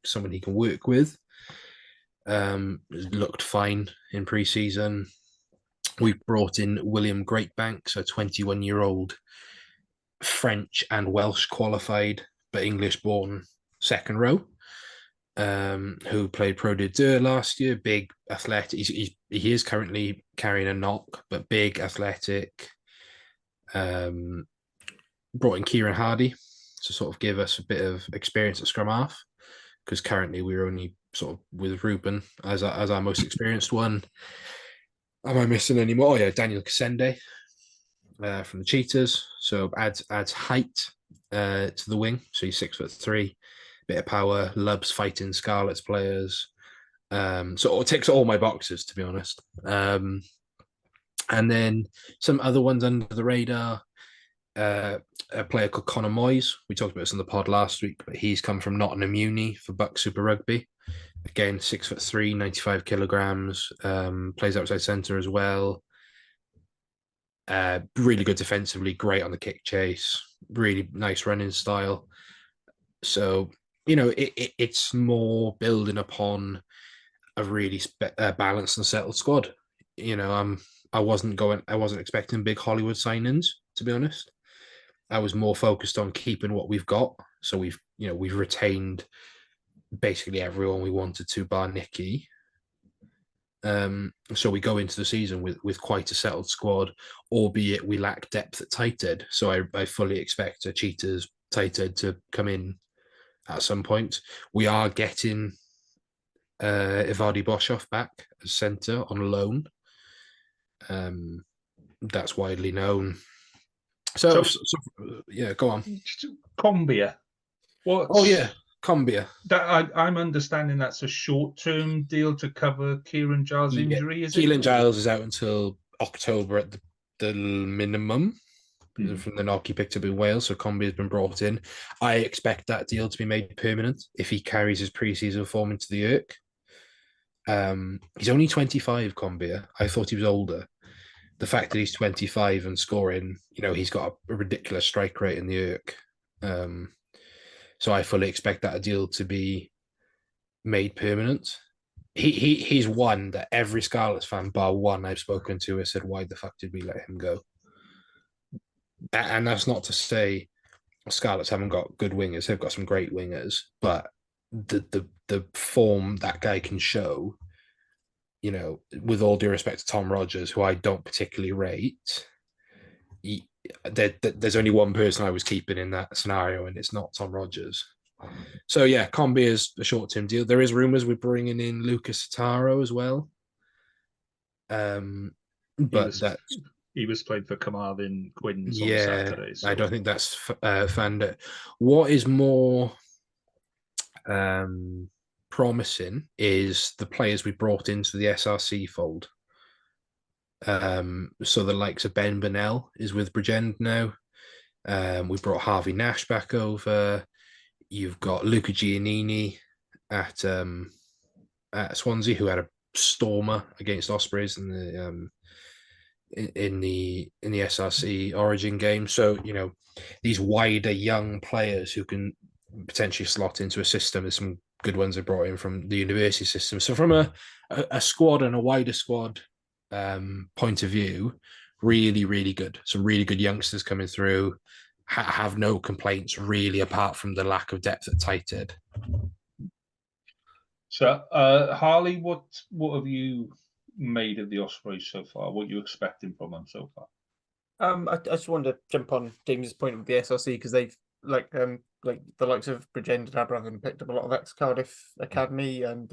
S3: someone he can work with. Looked fine in pre-season. We've brought in William Greatbanks, a 21-year-old French and Welsh qualified but English born second row, who played Pro D2 last year. Big, athletic. He is currently carrying a knock, but big, athletic. Brought in Kieran Hardy to sort of give us a bit of experience at scrum half, because currently we're only sort of with Ruben as our most experienced one. Am I missing any more? Oh yeah, Daniel Kasende from the Cheetahs. So adds height to the wing. So he's 6'3", bit of power, loves fighting Scarlets players. So it ticks all my boxes, to be honest. And then some other ones under the radar. A player called Connor Moyes. We talked about this on the pod last week, but he's come from Nottingham Uni for Buck Super Rugby. Again, 6'3", 95 kilograms. Plays outside centre as well. Really good defensively, great on the kick chase. Really nice running style. So it's more building upon a really balanced and settled squad. I wasn't expecting big Hollywood signings, to be honest. I was more focused on keeping what we've got. So we've retained basically everyone we wanted to, bar Nicky. So we go into the season with quite a settled squad, albeit we lack depth at tight end. So I fully expect a Cheetahs tight end to come in at some point. We are getting Ivadi Boshoff back as centre on loan. That's widely known. So yeah, go on.
S1: Combia. What?
S3: Oh yeah, Combia.
S1: I'm understanding that's a short-term deal to cover Kieran Giles' injury. Is
S3: Keelan
S1: it?
S3: Giles is out until October at the minimum from the knock he picked up in Wales. So Combia has been brought in. I expect that deal to be made permanent if he carries his pre-season form into the ERC. He's only 25, Combia. I thought he was older. The fact that he's 25 and scoring, he's got a ridiculous strike rate in the ERC. So I fully expect that deal to be made permanent. He's one that every Scarlets fan, bar one I've spoken to, has said, why the fuck did we let him go? And that's not to say Scarlets haven't got good wingers. They've got some great wingers, but the form that guy can show, with all due respect to Tom Rogers, who I don't particularly rate, there's only one person I was keeping in that scenario, and it's not Tom Rogers. So yeah, Combi is a short-term deal. There is rumours we're bringing in Lucas Sataro as well.
S1: He was played for Carmarthen Quins on Saturday. So.
S3: I don't think that's found. What is more promising is the players we brought into the SRC fold. So the likes of Ben Burnell is with Bridgend now. We brought Harvey Nash back over. You've got Luca Giannini at Swansea, who had a stormer against Ospreys in the SRC Origin game. So these wider young players who can potentially slot into a system. There's some good ones they brought in from the university system. So from a squad and a wider squad point of view, really, really good. Some really good youngsters coming through. Have no complaints really, apart from the lack of depth at tight end.
S1: So, Harley, what have you made of the Ospreys so far? What are you expecting from them so far?
S2: I just wanted to jump on James's point with the SRC, because they've like the likes of Bridgend and Aberystwyth picked up a lot of ex-Cardiff academy and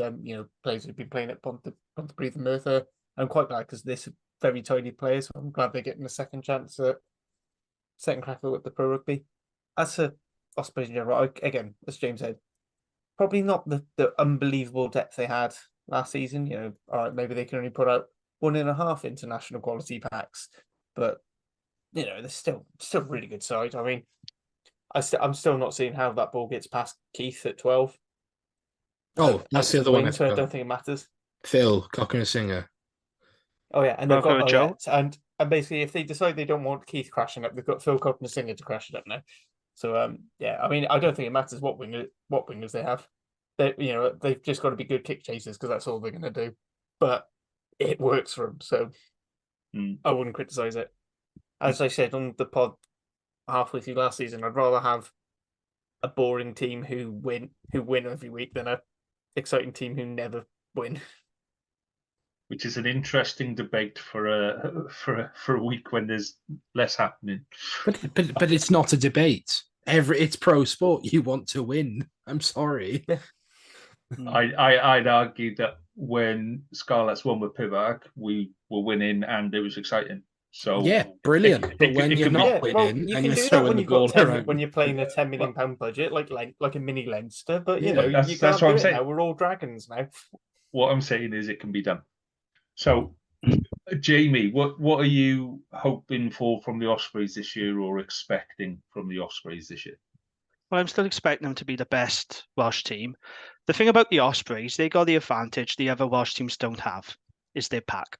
S2: players who've been playing at Pontypridd and Merthyr. I'm quite glad, because they're very tiny players. So I'm glad they're getting a second chance at second crack at the pro rugby. As for Ospreys in general, again, as James said, probably not the unbelievable depth they had last season. All right, maybe they can only put out 1.5 international quality packs, but they're still really good side. I mean, I'm still not seeing how that ball gets past Keith at 12.
S3: Oh, that's the other one.
S2: So I don't think it matters.
S3: Phil, Cocker and Singer.
S2: Oh yeah, and
S4: Well,
S2: they've got
S4: for Joe.
S2: and basically if they decide they don't want Keith crashing up, they've got Phil Cotton Singer to crash it up now. So yeah, I mean I don't think it matters what wingers they have. They've just got to be good kick chasers because that's all they're going to do. But it works for them, so I wouldn't criticize it. As I said on the pod halfway through last season, I'd rather have a boring team who win every week than a exciting team who never win.
S1: Which is an interesting debate for a week when there's less happening.
S3: But it's not a debate. It's pro sport. You want to win. I'm sorry.
S2: Yeah.
S1: I'd argue that when Scarlets won with Pivac, we were winning and it was exciting. So
S3: yeah, brilliant. But when you're not winning and you're throwing the ball around,
S2: when you're playing a £10 million budget, like a mini Leinster, but you
S1: that's
S2: can't
S1: what
S2: do
S1: I'm
S2: it
S1: saying.
S2: now. We're all dragons now.
S1: What I'm saying is it can be done. So, Jamie, what are you hoping for from the Ospreys this year, or expecting from the Ospreys this year?
S4: Well, I'm still expecting them to be the best Welsh team. The thing about the Ospreys, they got the advantage the other Welsh teams don't have, is their pack.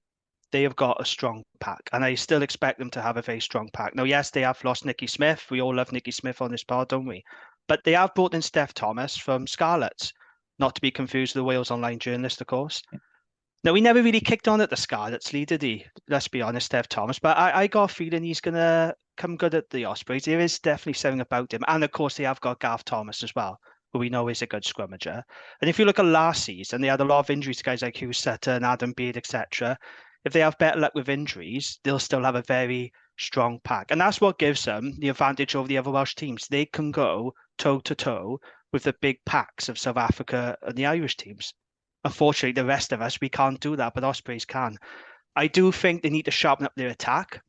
S4: They have got a strong pack, and I still expect them to have a very strong pack. Now, yes, they have lost Nicky Smith. We all love Nicky Smith on this pod, don't we? But they have brought in Steph Thomas from Scarlets, not to be confused with the Wales Online journalist, of course. Now, he never really kicked on at the Scarlets lead, did he? Let's be honest, Steph Thomas. But I got a feeling he's going to come good at the Ospreys. There is definitely something about him. And, of course, they have got Gareth Thomas as well, who we know is a good scrummager. And if you look at last season, they had a lot of injuries to guys like Hugh Sutton, Adam Beard, etc. If they have better luck with injuries, they'll still have a very strong pack. And that's what gives them the advantage over the other Welsh teams. They can go toe-to-toe with the big packs of South Africa and the Irish teams. Unfortunately, the rest of us, we can't do that, but Ospreys can. I do think they need to sharpen up their attack.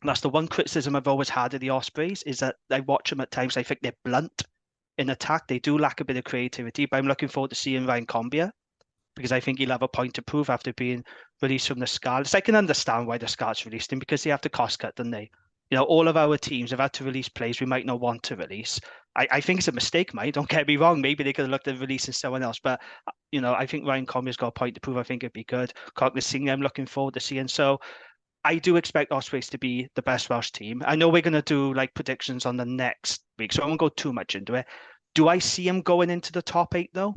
S4: That's the one criticism I've always had of the Ospreys, is that I watch them at times, I think they're blunt in attack. They do lack a bit of creativity, but I'm looking forward to seeing Ryan Combia, because I think he'll have a point to prove after being released from the Scarlets. I can understand why the Scarlets released him, because they have to cost cut, don't they? All of our teams have had to release players we might not want to release. I think it's a mistake, mate. Don't get me wrong. Maybe they could have looked at releasing someone else. But, I think Ryan Combia's got a point to prove. I think it'd be good. Cockney Singh, I'm looking forward to seeing. So I do expect Ospreys to be the best Welsh team. I know we're going to do predictions on the next week, so I won't go too much into it. Do I see them going into the top 8, though?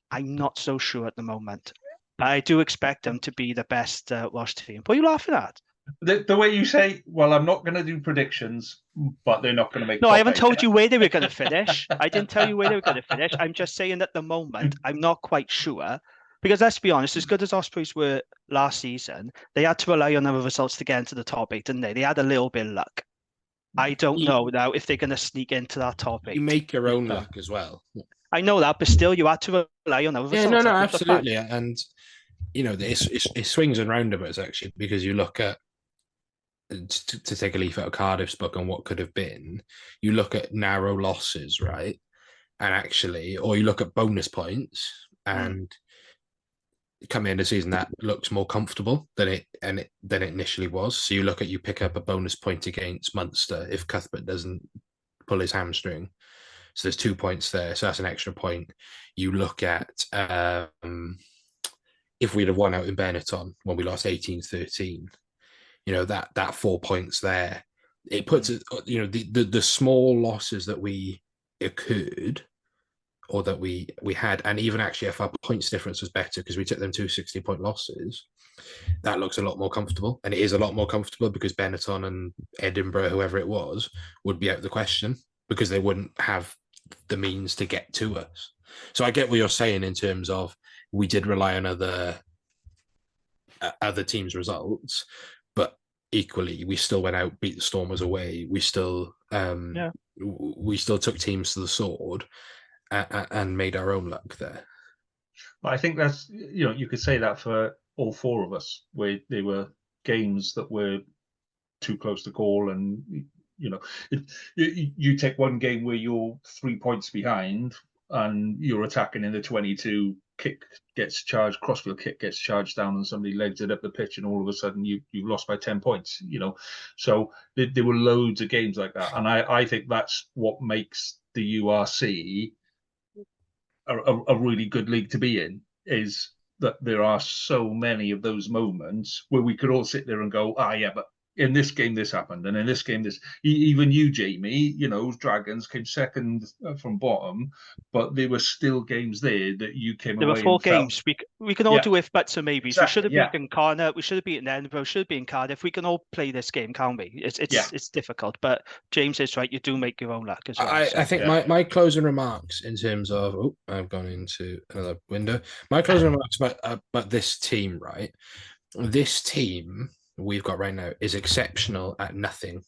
S4: I'm not so sure at the moment. I do expect them to be the best Welsh team. What are you laughing at?
S1: The way you say, well, I'm not going to do predictions, but they're not going to make.
S4: No, I haven't told you where they were going to finish. I didn't tell you where they were going to finish. I'm just saying at the moment, I'm not quite sure. Because let's be honest, as good as Ospreys were last season, they had to rely on other results to get into the top 8, didn't they? They had a little bit of luck. I don't know now if they're going to sneak into that top 8.
S3: You make your own luck as well.
S4: I know that, but still, you had to rely on other results.
S3: Yeah, no, absolutely. And, it swings and roundabouts, actually, because you look at, to take a leaf out of Cardiff's book on what could have been, you look at narrow losses, right? And actually, or you look at bonus points, and coming into the season, that looks more comfortable than it initially was. So you pick up a bonus point against Munster if Cuthbert doesn't pull his hamstring. So there's 2 points there. So that's an extra point. You look at if we'd have won out in Benetton when we lost 18-13, that 4 points there. It puts it, the small losses that we occurred or that we had, and even actually if our points difference was better because we took them 2 60-point losses, that looks a lot more comfortable. And it is a lot more comfortable because Benetton and Edinburgh, whoever it was, would be out of the question because they wouldn't have the means to get to us. So I get what you're saying in terms of we did rely on other teams' results, but equally we still went out, beat the Stormers away. We still took teams to the sword and made our own luck there.
S1: I think that's, you could say that for all four of us, where they were games that were too close to call, and you take one game where you're 3 points behind, and you're attacking in the 22, kick gets charged, crossfield kick gets charged down, and somebody legs it up the pitch, and all of a sudden you've lost by 10 points. So there were loads of games like that, and I think that's what makes the URC a really good league to be in, is that there are so many of those moments where we could all sit there and go, yeah, but in this game this happened, and in this game this. Even you, Jamie, Dragons came second from bottom, but there were still games there that you came
S4: There were
S1: away
S4: 4
S1: and felt,
S4: games. We can all do if buts and maybes. We should
S1: Exactly,
S4: have beaten Connor. We should have beaten Edinburgh. We should have beaten Cardiff. We can all play this game, can't we? It's difficult, but James is right. You do make your own luck as well.
S3: I think my closing remarks in terms of I've gone into another window. My closing remarks about this team, right? This team we've got right now is exceptional at nothing,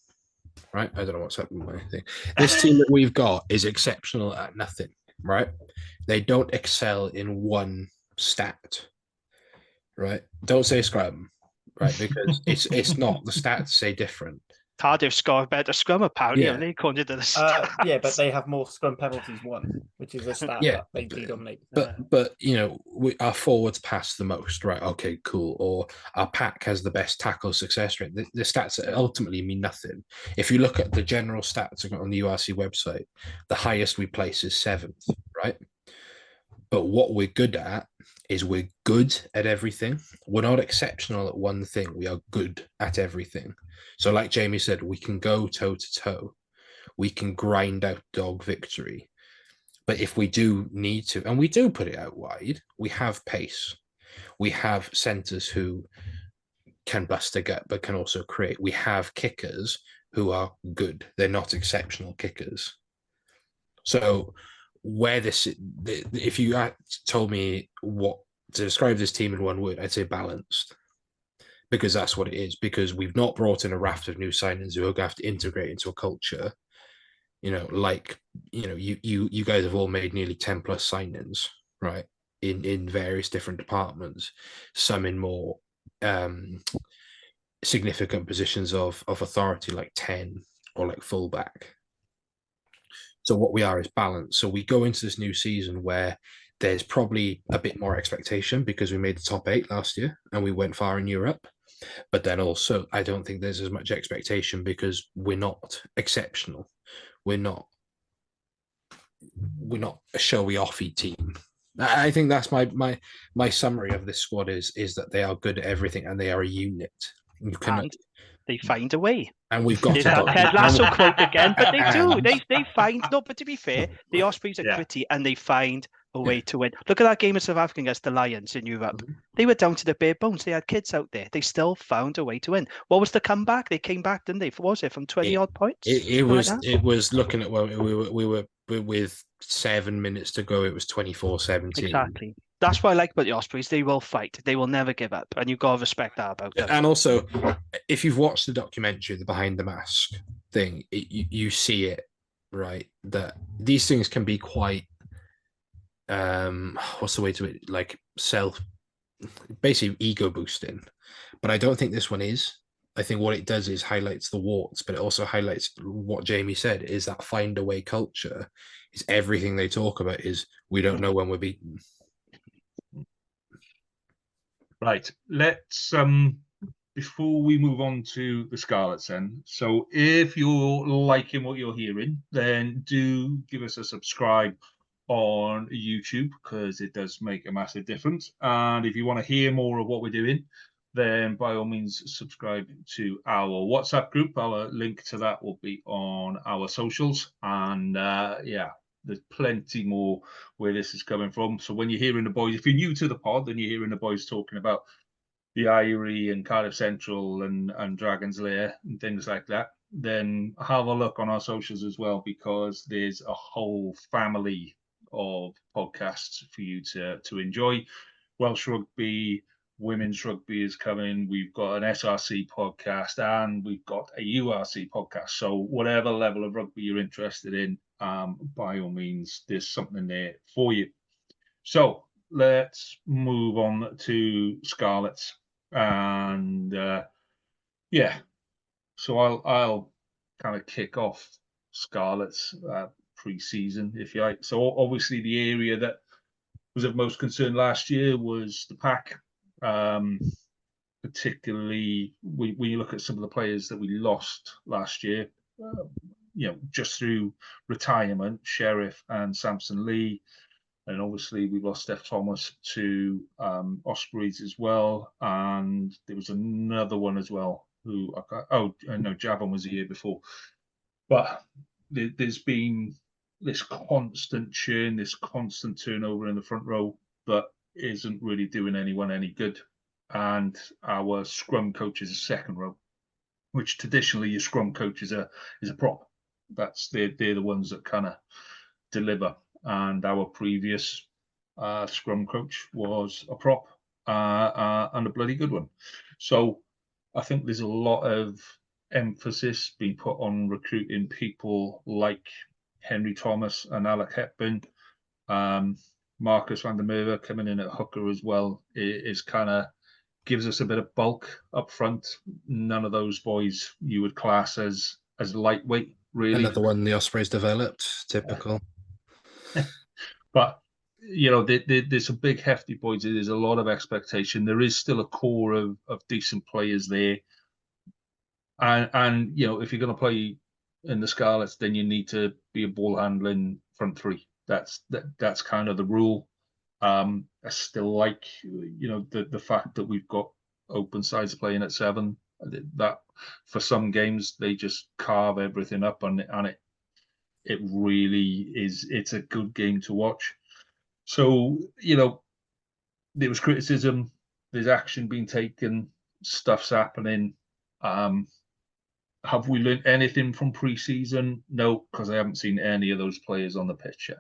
S3: right? I don't know what's happening with my thing. This team that we've got is exceptional at nothing, right? They don't excel in one stat, right? Don't say scrum, right? Because it's not. The stats say different.
S4: Cardiff score a better scrum, apparently,
S3: Yeah.
S4: haven't they, according to the stats?
S2: Yeah, but they have more scrum penalties won, which is a stat that they do dominate.
S3: But our forwards pass the most, right? Okay, cool. Or our pack has the best tackle success rate. The stats ultimately mean nothing. If you look at the general stats on the URC website, the highest we place is 7th, right? But what we're good at is we're good at everything. We're not exceptional at one thing. We are good at everything. So like Jamie said, we can go toe to toe. We can grind out dog victory. But if we do need to, and we do put it out wide, we have pace. We have centres who can bust a gut, but can also create. We have kickers who are good. They're not exceptional kickers. So if you told me what to describe this team in one word, I'd say balanced, because that's what it is. Because we've not brought in a raft of new signings who are going to have to integrate into a culture. You guys have all made nearly 10 plus signings, right? In various different departments, some in more significant positions of authority, like 10 or like fullback. So what we are is balanced. So we go into this new season where there's probably a bit more expectation because we made the top 8 last year and we went far in Europe. But then also, I don't think there's as much expectation because we're not exceptional. We're not a showy offy team. I think that's my summary of this squad is that they are good at everything and they are a unit.
S4: And they find a way.
S3: And we've got
S4: Ted Lasso quote again, but they do. They find, no, but to be fair, the Ospreys are gritty and they find a way to win. Look at that game of South Africa against the Lions in Europe. They were down to the bare bones. They had kids out there. They still found a way to win. What was the comeback? They came back, didn't they? What was it, from 20 odd points?
S3: It was looking at we were with 7 minutes to go. It was 24-17.
S4: Exactly. That's what I like about the Ospreys. They will fight. They will never give up. And you've got to respect that about them.
S3: And also, if you've watched the documentary, the Behind the Mask thing, you see it, right? That these things can be quite, what's the way to it? Like basically ego boosting. But I don't think this one is. I think what it does is highlights the warts, but it also highlights what Jamie said, is that find a way culture is everything they talk about is we don't know when we're beaten.
S1: Right, let's before we move on to the Scarlets then, so if you're liking what you're hearing, then do give us a subscribe on YouTube because it does make a massive difference. And if you want to hear more of what we're doing, then by all means subscribe to our WhatsApp group. Our link to that will be on our socials. And there's plenty more where this is coming from. So when you're hearing the boys, if you're new to the pod, then you're hearing the boys talking about the Eyrie and Cardiff Central and Dragon's Lair and things like that, then have a look on our socials as well, because there's a whole family of podcasts for you to enjoy. Welsh Rugby, Women's Rugby is coming. We've got an SRC podcast and we've got a URC podcast. So whatever level of rugby you're interested in, by all means, there's something there for you. So let's move on to Scarlets. And so I'll kind of kick off Scarlets pre-season, if you like. So obviously the area that was of most concern last year was the pack, particularly when you look at some of the players that we lost last year, just through retirement, Sheriff and Samson Lee. And obviously we lost Steph Thomas to Ospreys as well. And there was another one as well who, Javon was the year before. But there's been this constant churn, this constant turnover in the front row that isn't really doing anyone any good. And our scrum coach is a second row, which traditionally your scrum coach is a prop. They're the ones that kind of deliver. And our previous scrum coach was a prop and a bloody good one. So I think there's a lot of emphasis being put on recruiting people like Henry Thomas and Alec Hepburn. Marcus van der Merwe coming in at hooker as well is kind of gives us a bit of bulk up front. None of those boys you would class as lightweight, really.
S3: Another one the Ospreys developed, typical.
S1: But there's some big hefty boys. There's a lot of expectation. There is still a core of decent players there. And if you're going to play in the Scarlets, then you need to be a ball handling front three. That's kind of the rule. I still like the fact that we've got open sides playing at 7. That for some games they just carve everything up, and it really is. It's a good game to watch. So there was criticism. There's action being taken. Stuff's happening. Have we learned anything from pre-season? No, because I haven't seen any of those players on the pitch yet.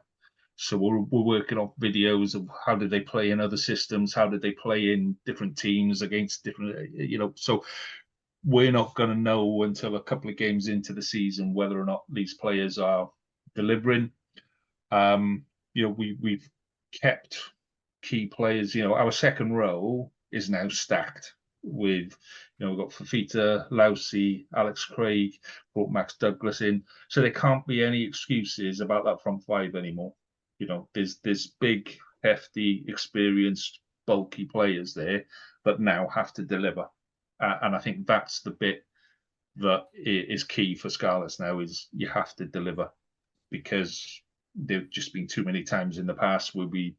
S1: So we're working on videos of how did they play in other systems, how did they play in different teams against different, so we're not going to know until a couple of games into the season whether or not these players are delivering. We've kept key players. Our second row is now stacked with, we've got Fafita, Lousy, Alex Craig, brought Max Douglas in. So there can't be any excuses about that front five anymore. There's big, hefty, experienced, bulky players there that now have to deliver. And I think that's the bit that is key for Scarlets now, is you have to deliver, because there've just been too many times in the past where we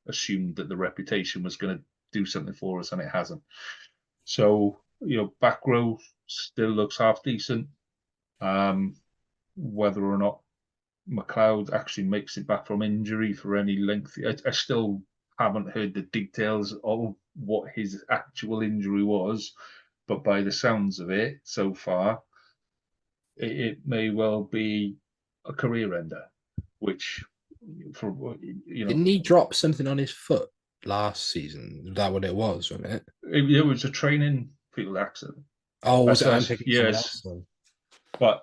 S1: assumed that the reputation was going to do something for us and it hasn't. So, back row still looks half decent. Whether or not McLeod actually makes it back from injury for any length, I still haven't heard the details of what his actual injury was, but by the sounds of it so far, it may well be a career ender, which
S3: Didn't he drop something on his foot last season? Is that what it was, wasn't it?
S1: It was a training field accident.
S3: Oh, was it? I'm
S1: Yes,
S3: thinking
S1: yes.
S3: someone else.
S1: But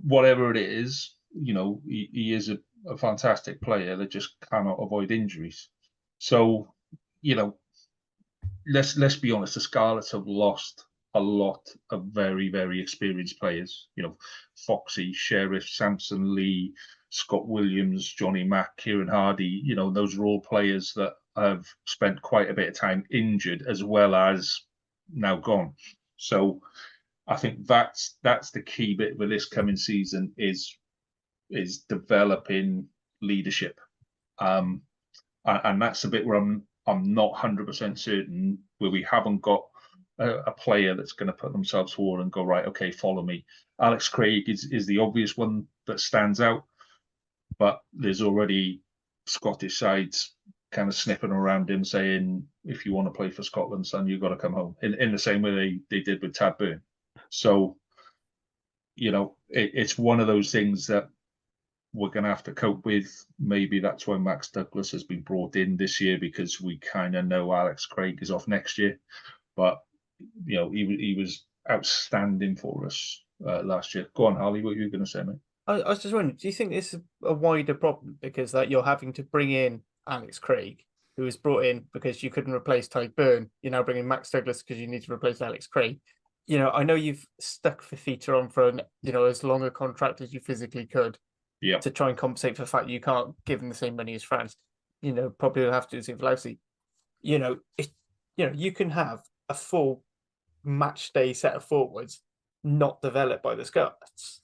S1: whatever it is, he is a fantastic player that just cannot avoid injuries. So, let's be honest, the Scarlets have lost a lot of very, very experienced players. Foxy, Sheriff, Samson Lee, Scott Williams, Johnny Mack, Kieran Hardy. Those are all players that have spent quite a bit of time injured as well as now gone. So I think that's the key bit for this coming season is developing leadership, and that's a bit where I'm not 100% certain, where we haven't got a player that's going to put themselves forward and go, right, okay, follow me. Alex Craig is the obvious one that stands out, but there's already Scottish sides kind of sniffing around him saying, if you want to play for Scotland, son, you've got to come home, in the same way they did with Tad Byrne. So it's one of those things that we're going to have to cope with. Maybe that's why Max Douglas has been brought in this year, because we kind of know Alex Craig is off next year. But he was outstanding for us last year. Go on, Harley, what were you going to say, mate?
S2: I was just wondering, do you think this is a wider problem because that you're having to bring in Alex Craig, who was brought in because you couldn't replace Ty Byrne? You're now bringing Max Douglas because you need to replace Alex Craig. I know you've stuck Fafita on for as long a contract as you physically could.
S1: Yeah.
S2: to try and compensate for the fact you can't give them the same money as France. Probably will have to do the same for Lausey. You can have a full match day set of forwards not developed by the Scarlets.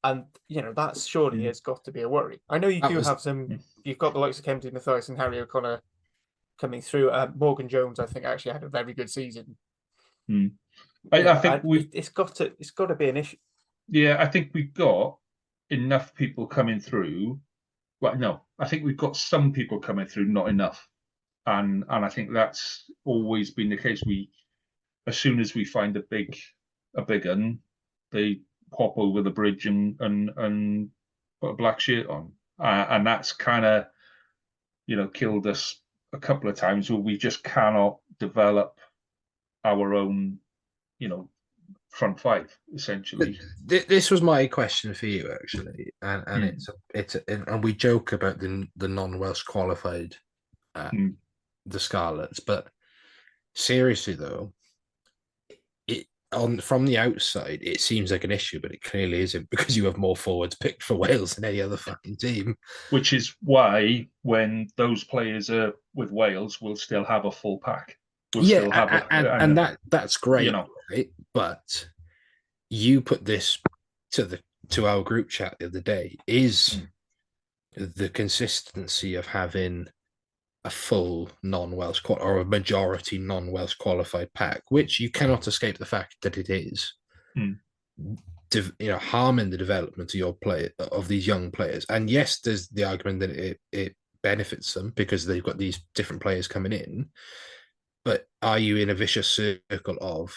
S2: And that surely has got to be a worry. I know you
S3: That
S2: do
S3: was-
S2: have some. You've got the likes of Kempty Mathias and Harry O'Connor coming through. Morgan Jones, I think, actually had a very good season.
S1: I think
S2: it's got to be an issue.
S1: Yeah, I think we've got enough people coming through. Well, no, I think we've got some people coming through, not enough, and I think that's always been the case. As soon as we find a big un, they hop over the bridge and put a black shirt on, and that's kind of killed us a couple of times where we just cannot develop our own front five essentially.
S3: This was my question for you actually, and and we joke about the non-Welsh qualified, the Scarlets, but seriously though, from the outside, it seems like an issue, but it clearly isn't because you have more forwards picked for Wales than any other fucking team.
S1: Which is why when those players are with Wales, we'll still have a full pack. We'll still have
S3: that's great, right? But you put this to our group chat the other day, is the consistency of having a full non-Welsh or a majority non-Welsh qualified pack, which you cannot escape the fact that it is harming the development of these young players. And yes, there's the argument that it benefits them because they've got these different players coming in, but are you in a vicious circle of,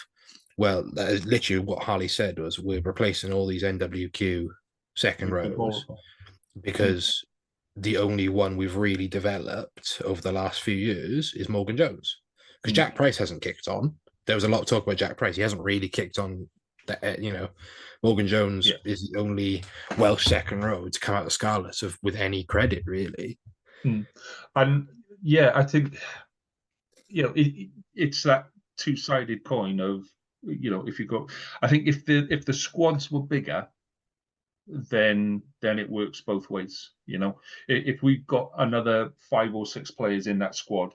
S3: well, that is literally what Harley said, was we're replacing all these NWQ second rows because the only one we've really developed over the last few years is Morgan Jones, because Jack Price hasn't kicked on. There was a lot of talk about Jack Price. He hasn't really kicked on. Morgan Jones is the only Welsh second row to come out of the Scarlets with any credit, really.
S1: And yeah, I think it's that two-sided coin of if you go. I think if the squads were bigger, then it works both ways. If we've got another 5 or 6 players in that squad,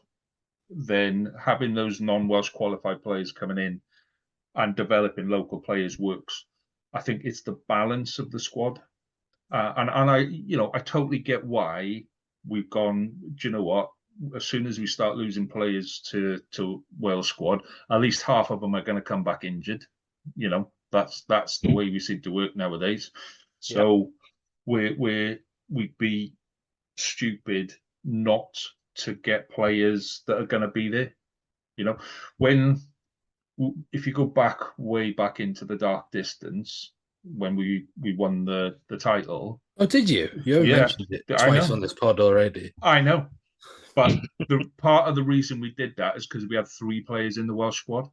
S1: then having those non-Welsh qualified players coming in and developing local players works. I think it's the balance of the squad, and I totally get why we've gone. Do you know what? As soon as we start losing players to Wales squad, at least half of them are going to come back injured. That's the way we seem to work nowadays. So we'd be stupid not to get players that are going to be there. If you go way back into the dark distance, when we won the title.
S3: Oh, did you? You haven't mentioned it twice on this pod already.
S1: I know. But the part of the reason we did that is because we had 3 players in the Welsh squad.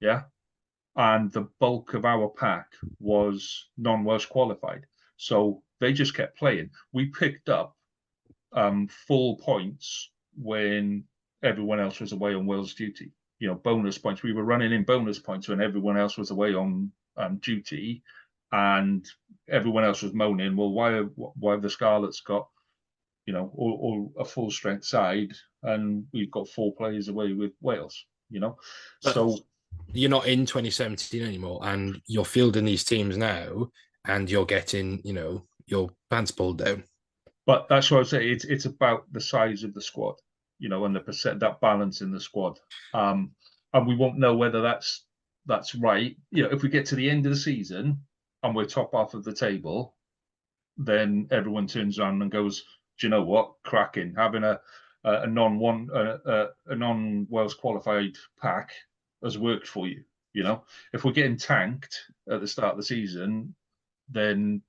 S1: Yeah. And the bulk of our pack was non-Welsh qualified. So they just kept playing. We picked up full points when everyone else was away on Wales duty. Bonus points. We were running in bonus points when everyone else was away on duty, and everyone else was moaning, well, why have the Scarlets got all a full strength side and we've got 4 players away with Wales, So
S3: you're not in 2017 anymore, and you're fielding these teams now, and you're getting, your pants pulled down.
S1: But that's what I would say. It's about the size of the squad, and the that balance in the squad. And we won't know whether that's right. If we get to the end of the season and we're top half of the table, then everyone turns around and goes, do you know what? Cracking. Having a non-Wales qualified pack has worked for you. If we're getting tanked at the start of the season, then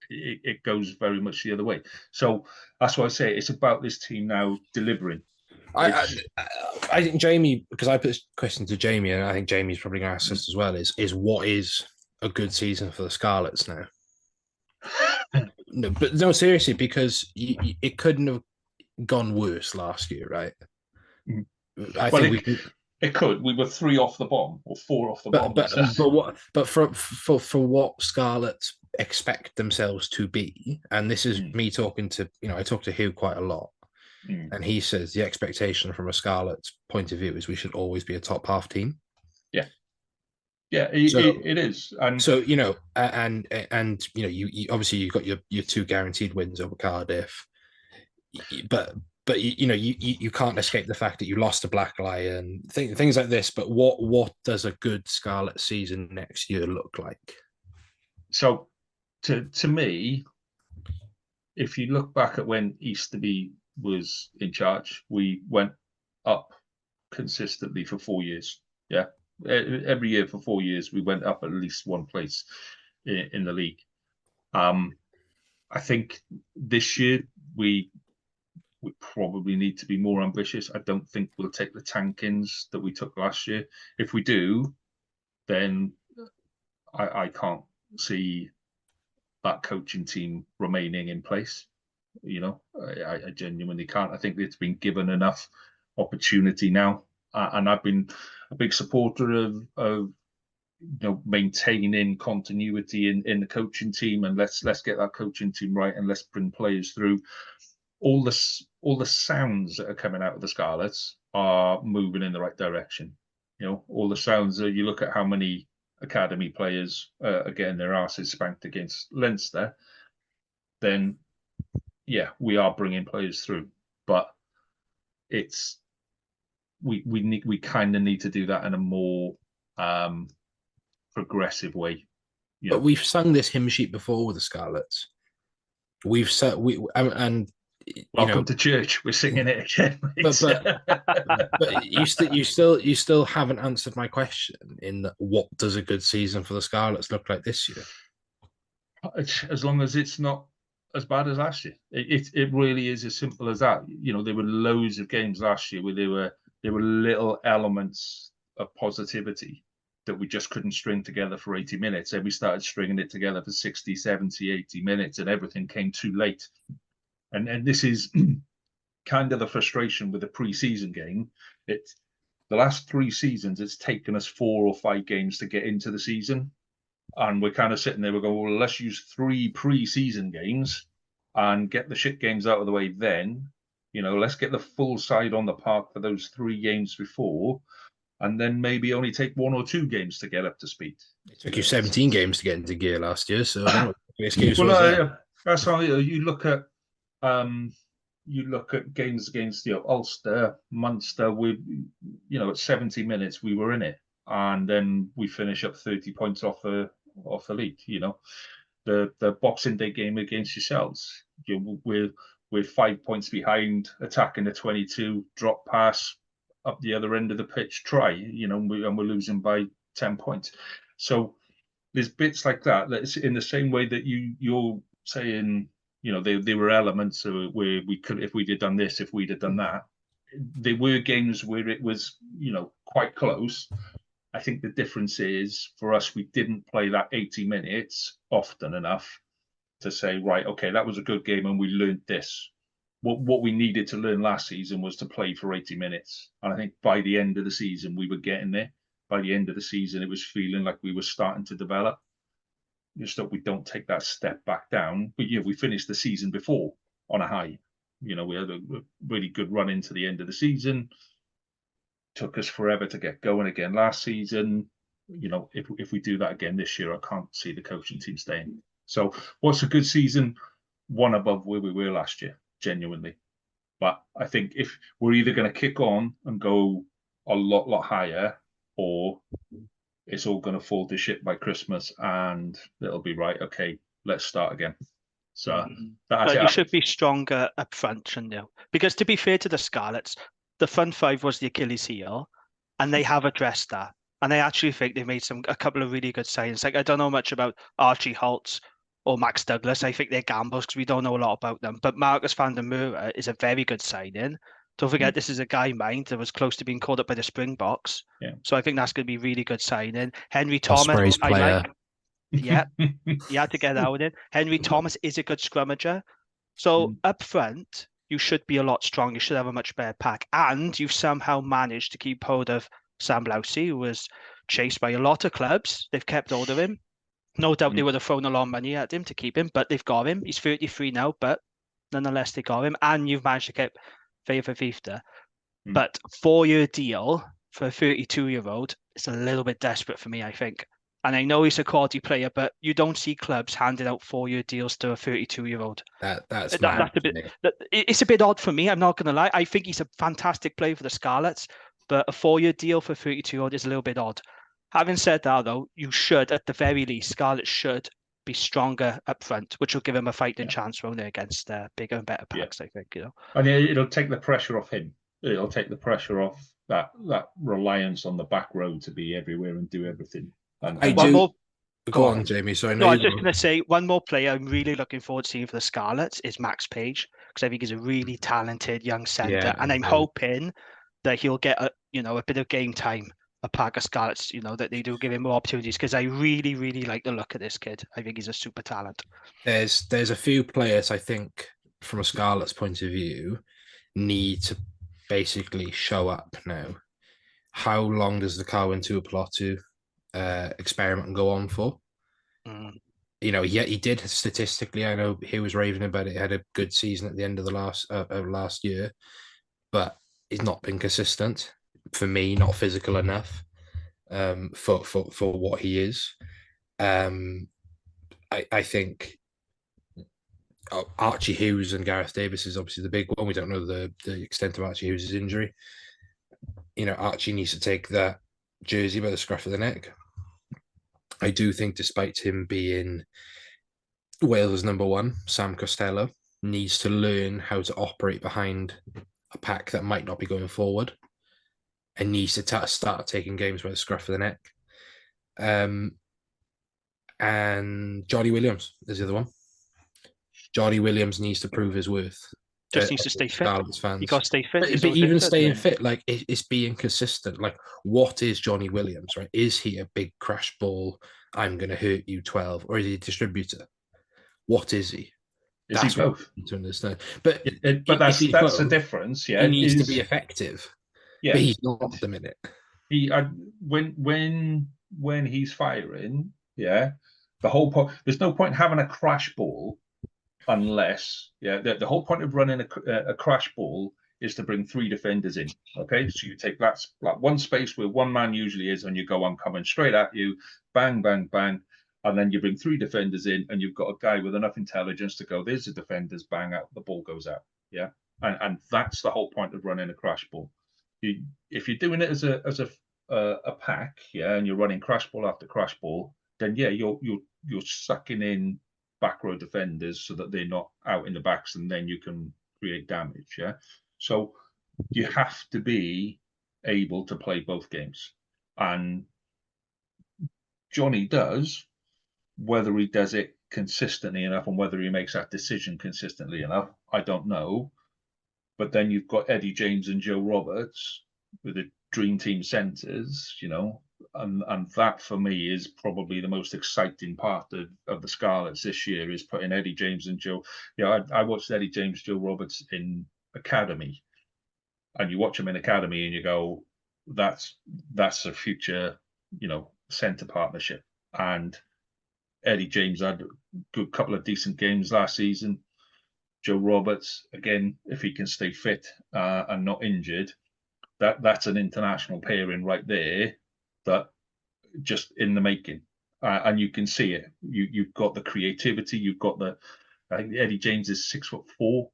S1: it goes very much the other way. So that's why I say it's about this team now delivering.
S3: I think Jamie, because I put this question to Jamie, and I think Jamie's probably going to ask us as well, is what is a good season for the Scarlets now? No, seriously, because it couldn't have gone worse last year, right?
S1: It could. We were 3 off the bottom or 4 off the bottom.
S3: But for what Scarlets expect themselves to be, and this is me talking to, I talk to Hugh quite a lot, and he says the expectation from a Scarlet's point of view is we should always be a top half team.
S1: Yeah,
S3: So-
S1: it is. And
S3: So and you obviously you've got your 2 guaranteed wins over Cardiff, but you can't escape the fact that you lost to Black Lion, things like this. But what does a good Scarlet season next year look like?
S1: so to me, if you look back at when Easterby was in charge, we went up consistently for 4 years. Yeah, every year for 4 years, we went up at least one place in the league. I think this year we probably need to be more ambitious. I don't think we'll take the tankings that we took last year. If we do, then I can't see that coaching team remaining in place. I genuinely can't. I think it's been given enough opportunity now, and I've been a big supporter of maintaining continuity in the coaching team, and let's get that coaching team right, and let's bring players through. All the sounds that are coming out of the Scarlets are moving in the right direction. All the sounds that you look at how many academy players are getting their asses spanked against Leinster, then yeah, we are bringing players through, but we kind of need to do that in a more progressive way.
S3: But we've sung this hymn sheet before with the Scarlets. We've said and
S1: welcome to church. We're singing it again.
S3: But you still haven't answered my question. What does a good season for the Scarlets look like this year?
S1: As long as it's not as bad as last year, it really is as simple as that. There were loads of games last year where there were little elements of positivity that we just couldn't string together for 80 minutes. And we started stringing it together for 60, 70, 80 minutes, and everything came too late. And this is kind of the frustration with the pre-season game. The last 3 seasons, it's taken us 4 or 5 games to get into the season. And we're kind of sitting there, we're going, well, let's use 3 pre-season games and get the shit games out of the way then. Let's get the full side on the park for those 3 games before, and then maybe only take 1 or 2 games to get up to speed.
S3: It took you 17 games to get into gear last year, so I don't know what the excuse was there.
S1: That's how you look at games against Ulster, Munster. At 70 minutes we were in it, and then we finish up 30 points off the league. The Boxing Day game against yourselves, we're 5 points behind, attacking the 22, drop pass up the other end of the pitch, try, and we're losing by 10 points. So there's bits like that. That's in the same way that you're saying, there were elements where we could, if we'd have done this, if we'd have done that. There were games where it was, quite close. I think the difference is for us, we didn't play that 80 minutes often enough to say, right, okay, that was a good game and we learned this. What we needed to learn last season was to play for 80 minutes. And I think by the end of the season, we were getting there. By the end of the season, it was feeling like we were starting to develop. Just that we don't take that step back down. But we finished the season before on a high. We had a really good run into the end of the season. Took us forever to get going again last season. If we do that again this year, I can't see the coaching team staying. So what's a good season? One above where we were last year, genuinely. But I think if we're either going to kick on and go a lot higher, or it's all going to fall to shit by Christmas and it'll be right. Okay, let's start again. So
S4: you should be stronger up front, shouldn't you? Because to be fair to the Scarlets, the front 5 was the Achilles heel, and they have addressed that. And I actually think they've made a couple of really good signings. Like, I don't know much about Archie Holtz or Max Douglas. I think they're gambles because we don't know a lot about them. But Marcus van der Merwe is a very good signing. Don't forget, this is a guy, mind, that was close to being called up by the Springboks.
S1: Yeah.
S4: So I think that's going to be really good signing. Henry Thomas,
S3: player.
S4: Yeah, you had to get out in. Henry Thomas is a good scrummager. So up front, you should be a lot stronger. You should have a much better pack. And you've somehow managed to keep hold of Sam Lousy, who was chased by a lot of clubs. They've kept hold of him. No doubt they would have thrown a lot of money at him to keep him, but they've got him. He's 33 now, but nonetheless they got him, and you've managed to get Vifta. But 4-year deal for a 32-year-old, it's a little bit desperate for me, I think. And I know he's a quality player, but you don't see clubs handing out 4-year deals to a 32-year-old.
S3: That's mad.
S4: It's a bit odd for me. I'm not going to lie. I think he's a fantastic player for the Scarlets, but a 4-year deal for a 32-year-old is a little bit odd. Having said that, though, you should, at the very least, Scarlets should be stronger up front, which will give him a fighting chance running against bigger and better packs, I think, you know.
S1: And it'll take the pressure off him. It'll take the pressure off that reliance on the back row to be everywhere and do everything. And
S3: Go on, Jamie. Sorry,
S4: no, I was just going to say one more player I'm really looking forward to seeing for the Scarlets is Max Page, because I think he's a really talented young centre, and I'm hoping that he'll get a bit of game time. A pack of Scarlets, that they do give him more opportunities, because I really, really like the look of this kid. I think he's a super talent.
S3: There's a few players I think, from a Scarlets point of view, need to basically show up now. How long does the Carwyn Tuipulotu experiment and go on for? He did statistically. I know he was raving about it. He had a good season at the end of the last year, but he's not been consistent. For me, not physical enough for what he is. I think Archie Hughes and Gareth Davis is obviously the big one. We don't know the extent of Archie Hughes' injury. Archie needs to take that jersey by the scruff of the neck. I do think, despite him being Wales' #1, Sam Costello needs to learn how to operate behind a pack that might not be going forward, and needs to start taking games by the scruff of the neck. And Johnny Williams is the other one. Johnny Williams needs to prove his worth.
S4: Just needs to stay fit.
S3: Fans.
S4: You got to stay fit.
S3: But even staying fit, like, it's being consistent. Like, what is Johnny Williams, right? Is he a big crash ball, I'm going to hurt you 12, or is he a distributor? What is he?
S1: That's what both.
S3: To understand. But
S1: that's the difference. Yeah,
S3: he needs to be effective. Yeah, but he's not at the minute.
S1: When he's firing, the whole point. There's no point having a crash ball unless the whole point of running a crash ball is to bring 3 defenders in. Okay, so you take that like one space where one man usually is, and you go, I'm coming straight at you, bang, bang, bang. And then you bring 3 defenders in, and you've got a guy with enough intelligence to go, there's the defenders, bang, out, the ball goes out. Yeah. And that's the whole point of running a crash ball. If you're doing it as a pack, and you're running crash ball after crash ball, then you're sucking in back row defenders so that they're not out in the backs, and then you can create damage. Yeah. So you have to be able to play both games. And Johnny does. Whether he does it consistently enough and whether he makes that decision consistently enough, I don't know. But then you've got Eddie James and Joe Roberts with the dream team centres, and that for me is probably the most exciting part of the Scarlets this year, is putting Eddie James and Joe. I watched Eddie James, Joe Roberts in academy, and you watch them in academy and you go, that's a future, centre partnership. And Eddie James had a good couple of decent games last season. Joe Roberts, again, if he can stay fit and not injured, that's an international pairing right there, that just in the making. And you can see it. You've got the creativity. You've got I think Eddie James is 6'4",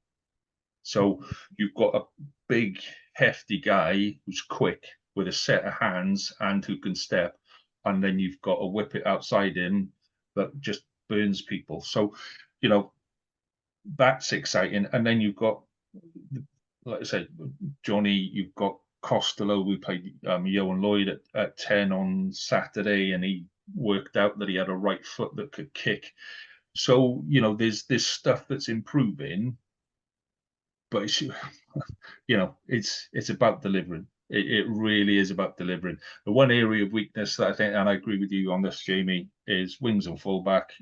S1: so you've got a big, hefty guy who's quick with a set of hands and who can step, and then you've got a whip it outside him that just burns people. So, that's exciting. And then you've got, like I said, Johnny, you've got Costello. We played Yohan Lloyd at 10 on Saturday, and he worked out that he had a right foot that could kick. So, there's stuff that's improving, but it's about delivering. It really is about delivering. The one area of weakness that I think, and I agree with you on this, Jamie, is wings and fullback.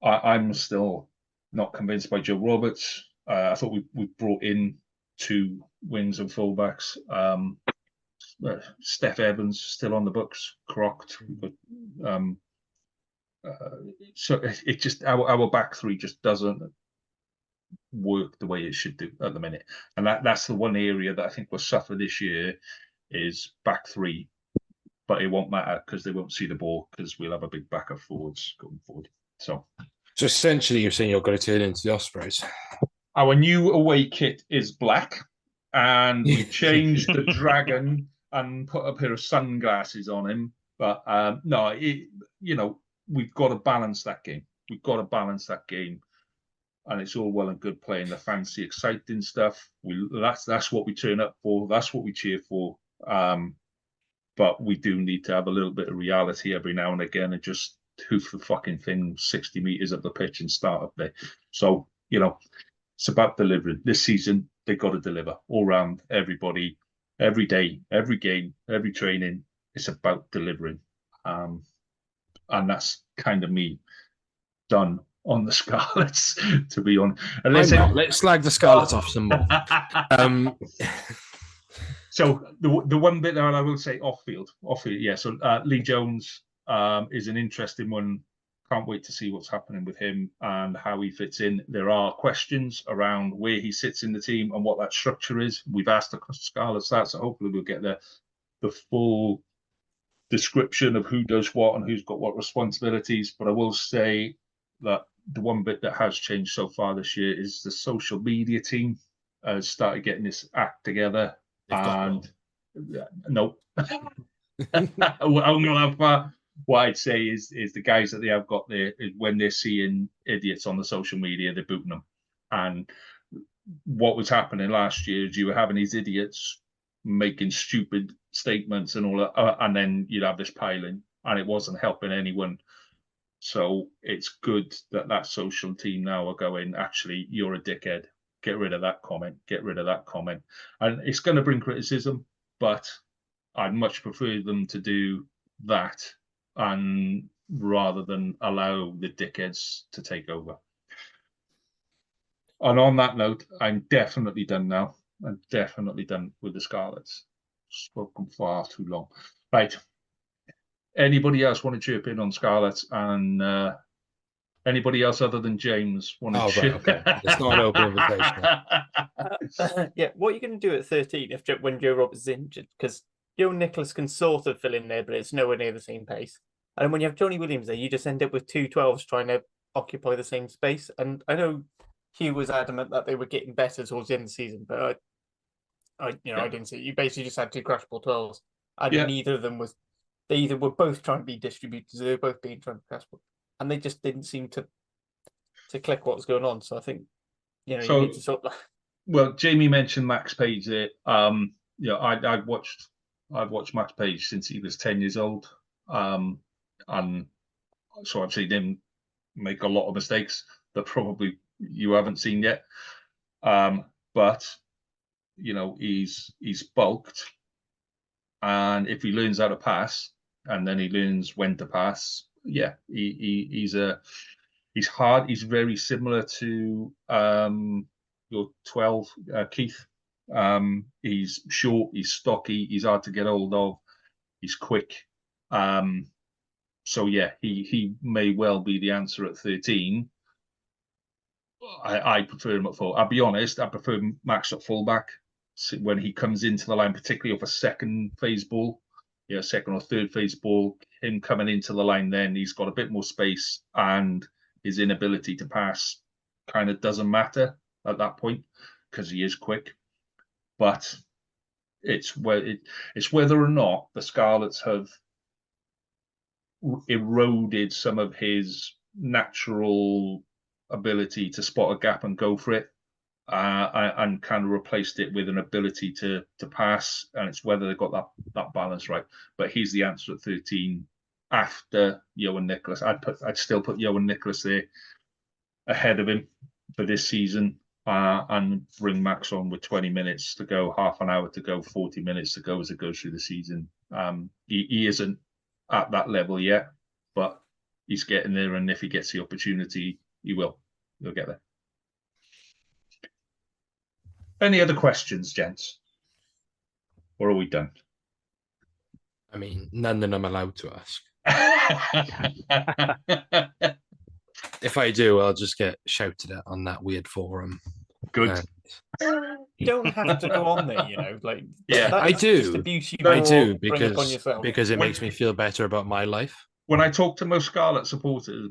S1: I'm still not convinced by Joe Roberts. I thought we brought in 2 wings and fullbacks. Steph Evans still on the books, crocked. So it just our back three just doesn't work the way it should do at the minute, and that's the one area that I think will suffer this year is back three. But it won't matter because they won't see the ball because we'll have a big back of forwards going forward. So
S3: essentially, you're saying you're going to turn into the Ospreys.
S1: our new away kit is black, and we changed the dragon and put a pair of sunglasses on him. But no, we've got to balance that game. We've got to balance that game, and it's all well and good playing the fancy, exciting stuff. That's what we turn up for. That's what we cheer for. But we do need to have a little bit of reality every now and again and just hoof the fucking thing 60 meters up the pitch and start up there. So, it's about delivering. This season, they've got to deliver all round, everybody, every day, every game, every training. It's about delivering. And that's kind of me done on the Scarlets, to be honest.
S3: Let's slag the Scarlets off some more.
S1: So the one bit that I will say off field, yeah. So Lee Jones is an interesting one. Can't wait to see what's happening with him and how he fits in. There are questions around where he sits in the team and what that structure is. We've asked the Scarlets that, so hopefully we'll get the full description of who does what and who's got what responsibilities. But I will say that the one bit that has changed so far this year is the social media team has started getting this act together. And no, I'm gonna have what I'd say is the guys that they have got there is when they're seeing idiots on the social media, they're booting them. And what was happening last year is you were having these idiots making stupid statements and all that, and then you'd have this piling, and it wasn't helping anyone. So it's good that social team now are going, actually, you're a dickhead. Get rid of that comment. Get rid of that comment. And it's going to bring criticism, but I'd much prefer them to do that and rather than allow the dickheads to take over. And on that note, I'm definitely done now. I'm definitely done with the Scarlets. Spoken far too long. Right. Anybody else want to chirp in on Scarlets and anybody else other than James want to chip?
S3: Right, okay. It's not an open invitation.
S2: Yeah, what are you going to do at 13 when Joe Roberts is injured? Because Joe Nicholas can sort of fill in there, but it's nowhere near the same pace. And when you have Johnny Williams there, you just end up with 2 12s trying to occupy the same space. And I know Hugh was adamant that they were getting better towards the end of the season, but I didn't see it. You basically just had 2 crashball 12s, and neither of them was. They either were both trying to be distributors, they were both being trying to crashball, and they just didn't seem to click what was going on. So I think you need to sort of.
S1: Well, Jamie mentioned Max Page there. I've watched Max Page since he was 10 years old, and so I've seen him make a lot of mistakes that probably you haven't seen yet. But he's bulked, and if he learns how to pass, and then he learns when to pass, he's hard. He's very similar to your 12, Keith. He's short, he's stocky, he's hard to get hold of, he's quick. So he may well be the answer at 13. I prefer him at full. I'll be honest, I prefer Max at fullback when he comes into the line, particularly off a second phase ball, second or third phase ball. Him coming into the line, then he's got a bit more space, and his inability to pass kind of doesn't matter at that point because he is quick. But it's whether or not the Scarlets have eroded some of his natural ability to spot a gap and go for it, and kind of replaced it with an ability to pass, and it's whether they've got that balance right. But he's the answer at 13 after Johan Nicholas. I'd still put Johan Nicholas there ahead of him for this season, and bring Max on with 20 minutes to go, half an hour to go, 40 minutes to go as it goes through the season. He isn't at that level yet, but he's getting there, and if he gets the opportunity, he'll get there. Any other questions, gents? Or are we done?
S3: I mean, none that I'm allowed to ask. If I do, I'll just get shouted at on that weird forum.
S1: Good.
S2: You don't have to go on there, you know. Like,
S1: Yeah.
S2: that
S3: I
S2: is just
S3: do.
S2: abuse you
S3: I do
S2: bring upon yourself.
S3: because it makes me feel better about my life.
S1: When I talk to most Scarlet supporters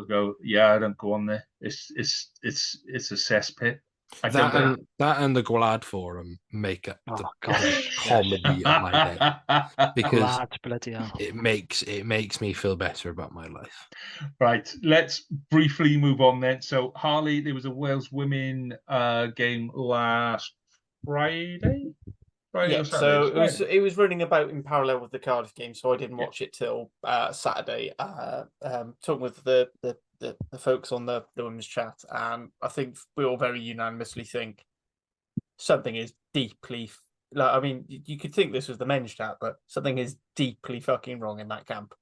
S1: go, "Yeah, I don't go on there. It's a cesspit." I don't get
S3: That and the Gwlad forum make up
S4: Oh
S3: the
S4: gosh,
S3: comedy of my day because
S4: Glad, bloody hell.
S3: it makes me feel better about my life.
S1: Right, let's briefly move on then. So, Harley, there was a Wales women game last Friday. Friday
S2: Yeah,
S1: or Saturday?
S2: so it was running about in parallel with the Cardiff game, so I didn't watch it till Saturday. Talking with the folks on the women's chat, and I think we all very unanimously think something is deeply. Like, I mean, you could think this was the men's chat, but something is deeply fucking wrong in that camp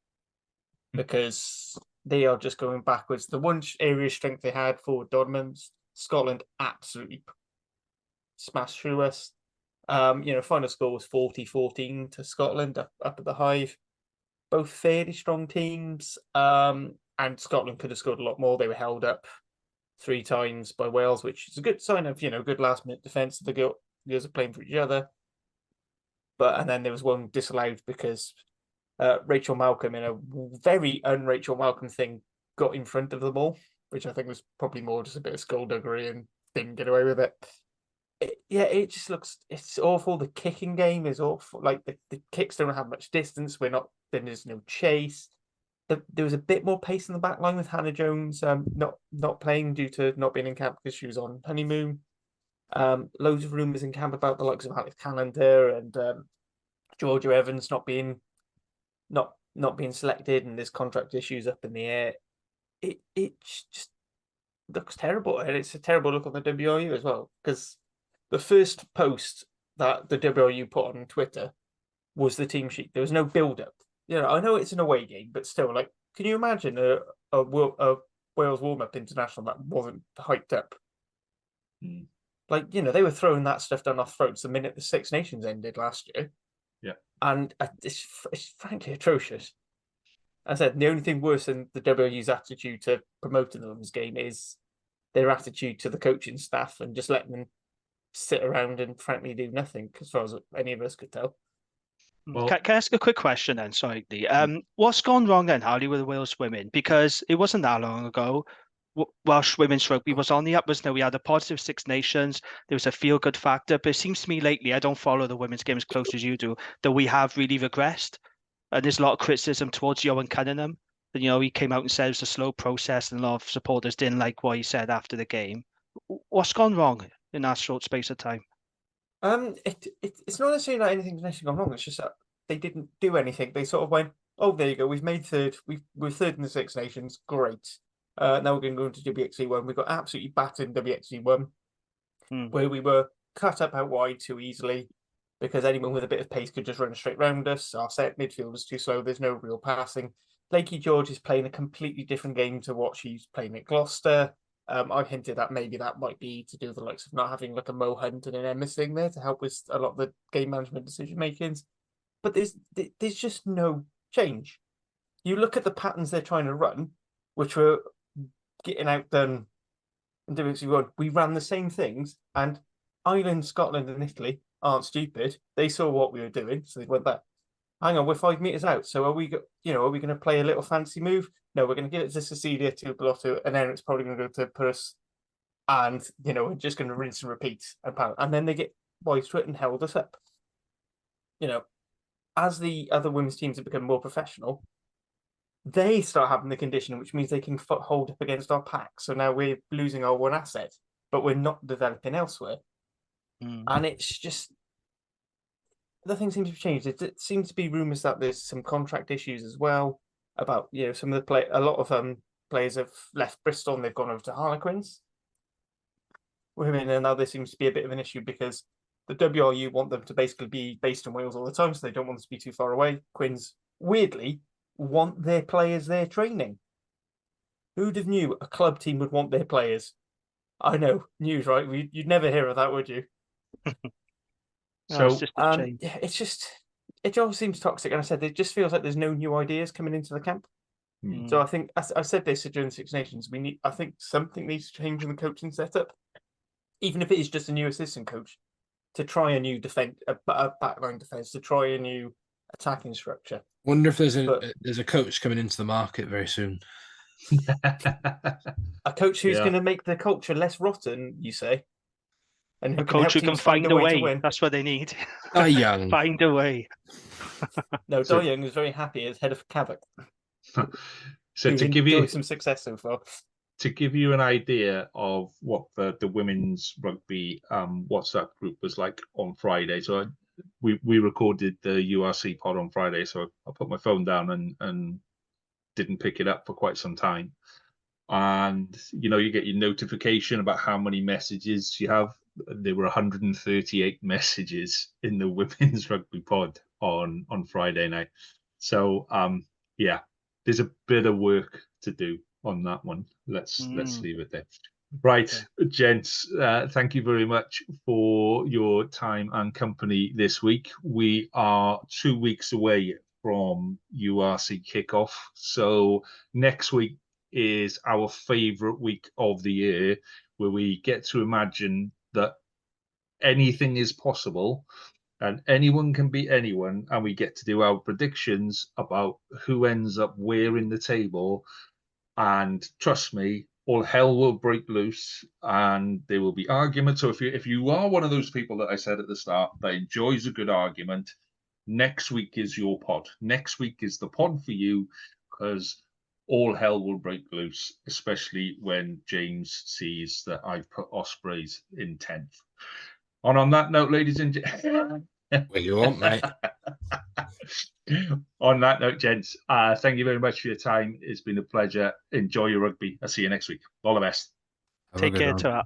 S2: because they are just going backwards. The one area of strength they had forward Dodmans, Scotland absolutely smashed through us. Final score was 40-14 to Scotland up at the Hive. Both fairly strong teams. And Scotland could have scored a lot more. They were held up 3 times by Wales, which is a good sign of, good last minute defence. The girls are playing for each other. And then there was one disallowed because Rachel Malcolm, in a very un-Rachel Malcolm thing, got in front of the ball, which I think was probably more just a bit of skullduggery and didn't get away with it. It just it's awful. The kicking game is awful. Like the kicks don't have much distance. There's no chase. There was a bit more pace in the back line with Hannah Jones not playing due to not being in camp because she was on honeymoon. Loads of rumours in camp about the likes of Alex Callender and Georgia Evans not being selected, and there's contract issues up in the air. It just looks terrible, and it's a terrible look on the WRU as well, because the first post that the WRU put on Twitter was the team sheet. There was no build-up. I know it's an away game, but still, like, can you imagine a Wales warm-up international that wasn't hyped up? Like, they were throwing that stuff down our throats the minute the Six Nations ended last year.
S1: Yeah.
S2: And it's frankly atrocious. As I said, the only thing worse than the WRU's attitude to promoting the women's game is their attitude to the coaching staff and just letting them sit around and frankly do nothing, as far as any of us could tell.
S1: Well,
S4: Can I ask a quick question then? Sorry, Lee. What's gone wrong then, Harley, with the Wales women? Because it wasn't that long ago. Welsh women's rugby was on the up, wasn't there? We had a positive Six Nations. There was a feel-good factor. But it seems to me lately, I don't follow the women's game as close as you do, that we have really regressed. And there's a lot of criticism towards Johan Cunningham. And, he came out and said it was a slow process, and a lot of supporters didn't like what he said after the game. What's gone wrong in that short space of time?
S2: It's not necessarily like anything's gone wrong. It's just that they didn't do anything. They sort of went, "Oh, there you go. We've made third. We're third in the Six Nations. Great. Now we're going to go into WXC1. We got absolutely battered in WXC1, where we were cut up out wide too easily because anyone with a bit of pace could just run straight round us. Our set midfield was too slow. There's no real passing. Lakey George is playing a completely different game to what she's playing at Gloucester. I hinted that maybe that might be to do with the likes of not having like a Mo Hunt and an Emma Singh there to help with a lot of the game management decision makings. But there's just no change. You look at the patterns they're trying to run, which were getting outdone in WXC1. We ran the same things, and Ireland, Scotland, and Italy aren't stupid. They saw what we were doing, so they went back. Hang on, we're 5 meters out. So are we going to play a little fancy move? No, we're going to give it to Cecilia, to Blotto, and then it's probably going to go to Purse, and we're just going to rinse and repeat, and then they get wise to it and held us up. As the other women's teams have become more professional, they start having the conditioning, which means they can hold up against our pack. So now we're losing our one asset, but we're not developing elsewhere. And it's just, nothing seems to have changed. It seems to be rumours that there's some contract issues as well about, some of the a lot of players have left Bristol and they've gone over to Harlequins. Women, and now there seems to be a bit of an issue because the WRU want them to basically be based in Wales all the time, so they don't want them to be too far away. Quins, weirdly, want their players there training. Who'd have knew a club team would want their players? I know, news, right? You'd never hear of that, would you?
S1: So
S2: it's it all seems toxic. And I said, it just feels like there's no new ideas coming into the camp.
S1: Mm.
S2: So I think I said this during the Six Nations. I think something needs to change in the coaching setup, even if it is just a new assistant coach, to try a new a backline defense, to try a new attacking structure.
S3: Wonder if there's a coach coming into the market very soon.
S2: A coach who's
S1: Yeah.
S2: going to make the culture less rotten, you say, and who
S4: A
S2: can help
S4: coach who can
S2: teams
S4: find a way.
S2: to win.
S4: That's what they need.
S3: Young.
S4: Find a way.
S2: No,
S1: So-
S2: Dai Young is very happy as head of Cavok.
S1: So
S2: who's
S1: to give
S2: enjoyed
S1: you
S2: some success so far.
S1: to give you an idea of what the women's rugby WhatsApp group was like on Friday. So we recorded the URC pod on Friday, so I put my phone down and didn't pick it up for quite some time. And you get your notification about how many messages you have. There were 138 messages in the women's rugby pod on Friday night. So yeah, there's a bit of work to do on that one. Let's leave it there. Right, gents, thank you very much for your time and company this week. We are 2 weeks away from URC kickoff. So next week is our favorite week of the year, where we get to imagine that anything is possible and anyone can beat anyone, and we get to do our predictions about who ends up where in the table. And trust me, all hell will break loose and there will be arguments. So if you are one of those people that I said at the start that enjoys a good argument, next week is your pod. Next week is the pod for you, because all hell will break loose, especially when James sees that I've put Ospreys in 10th. On that note, ladies and gentlemen.
S3: Well, you want, mate.
S1: On that note, gents, thank you very much for your time. It's been a pleasure. Enjoy your rugby. I'll see you next week. All the best.
S3: Have a
S4: Take
S3: good
S4: care
S3: one.
S4: to that.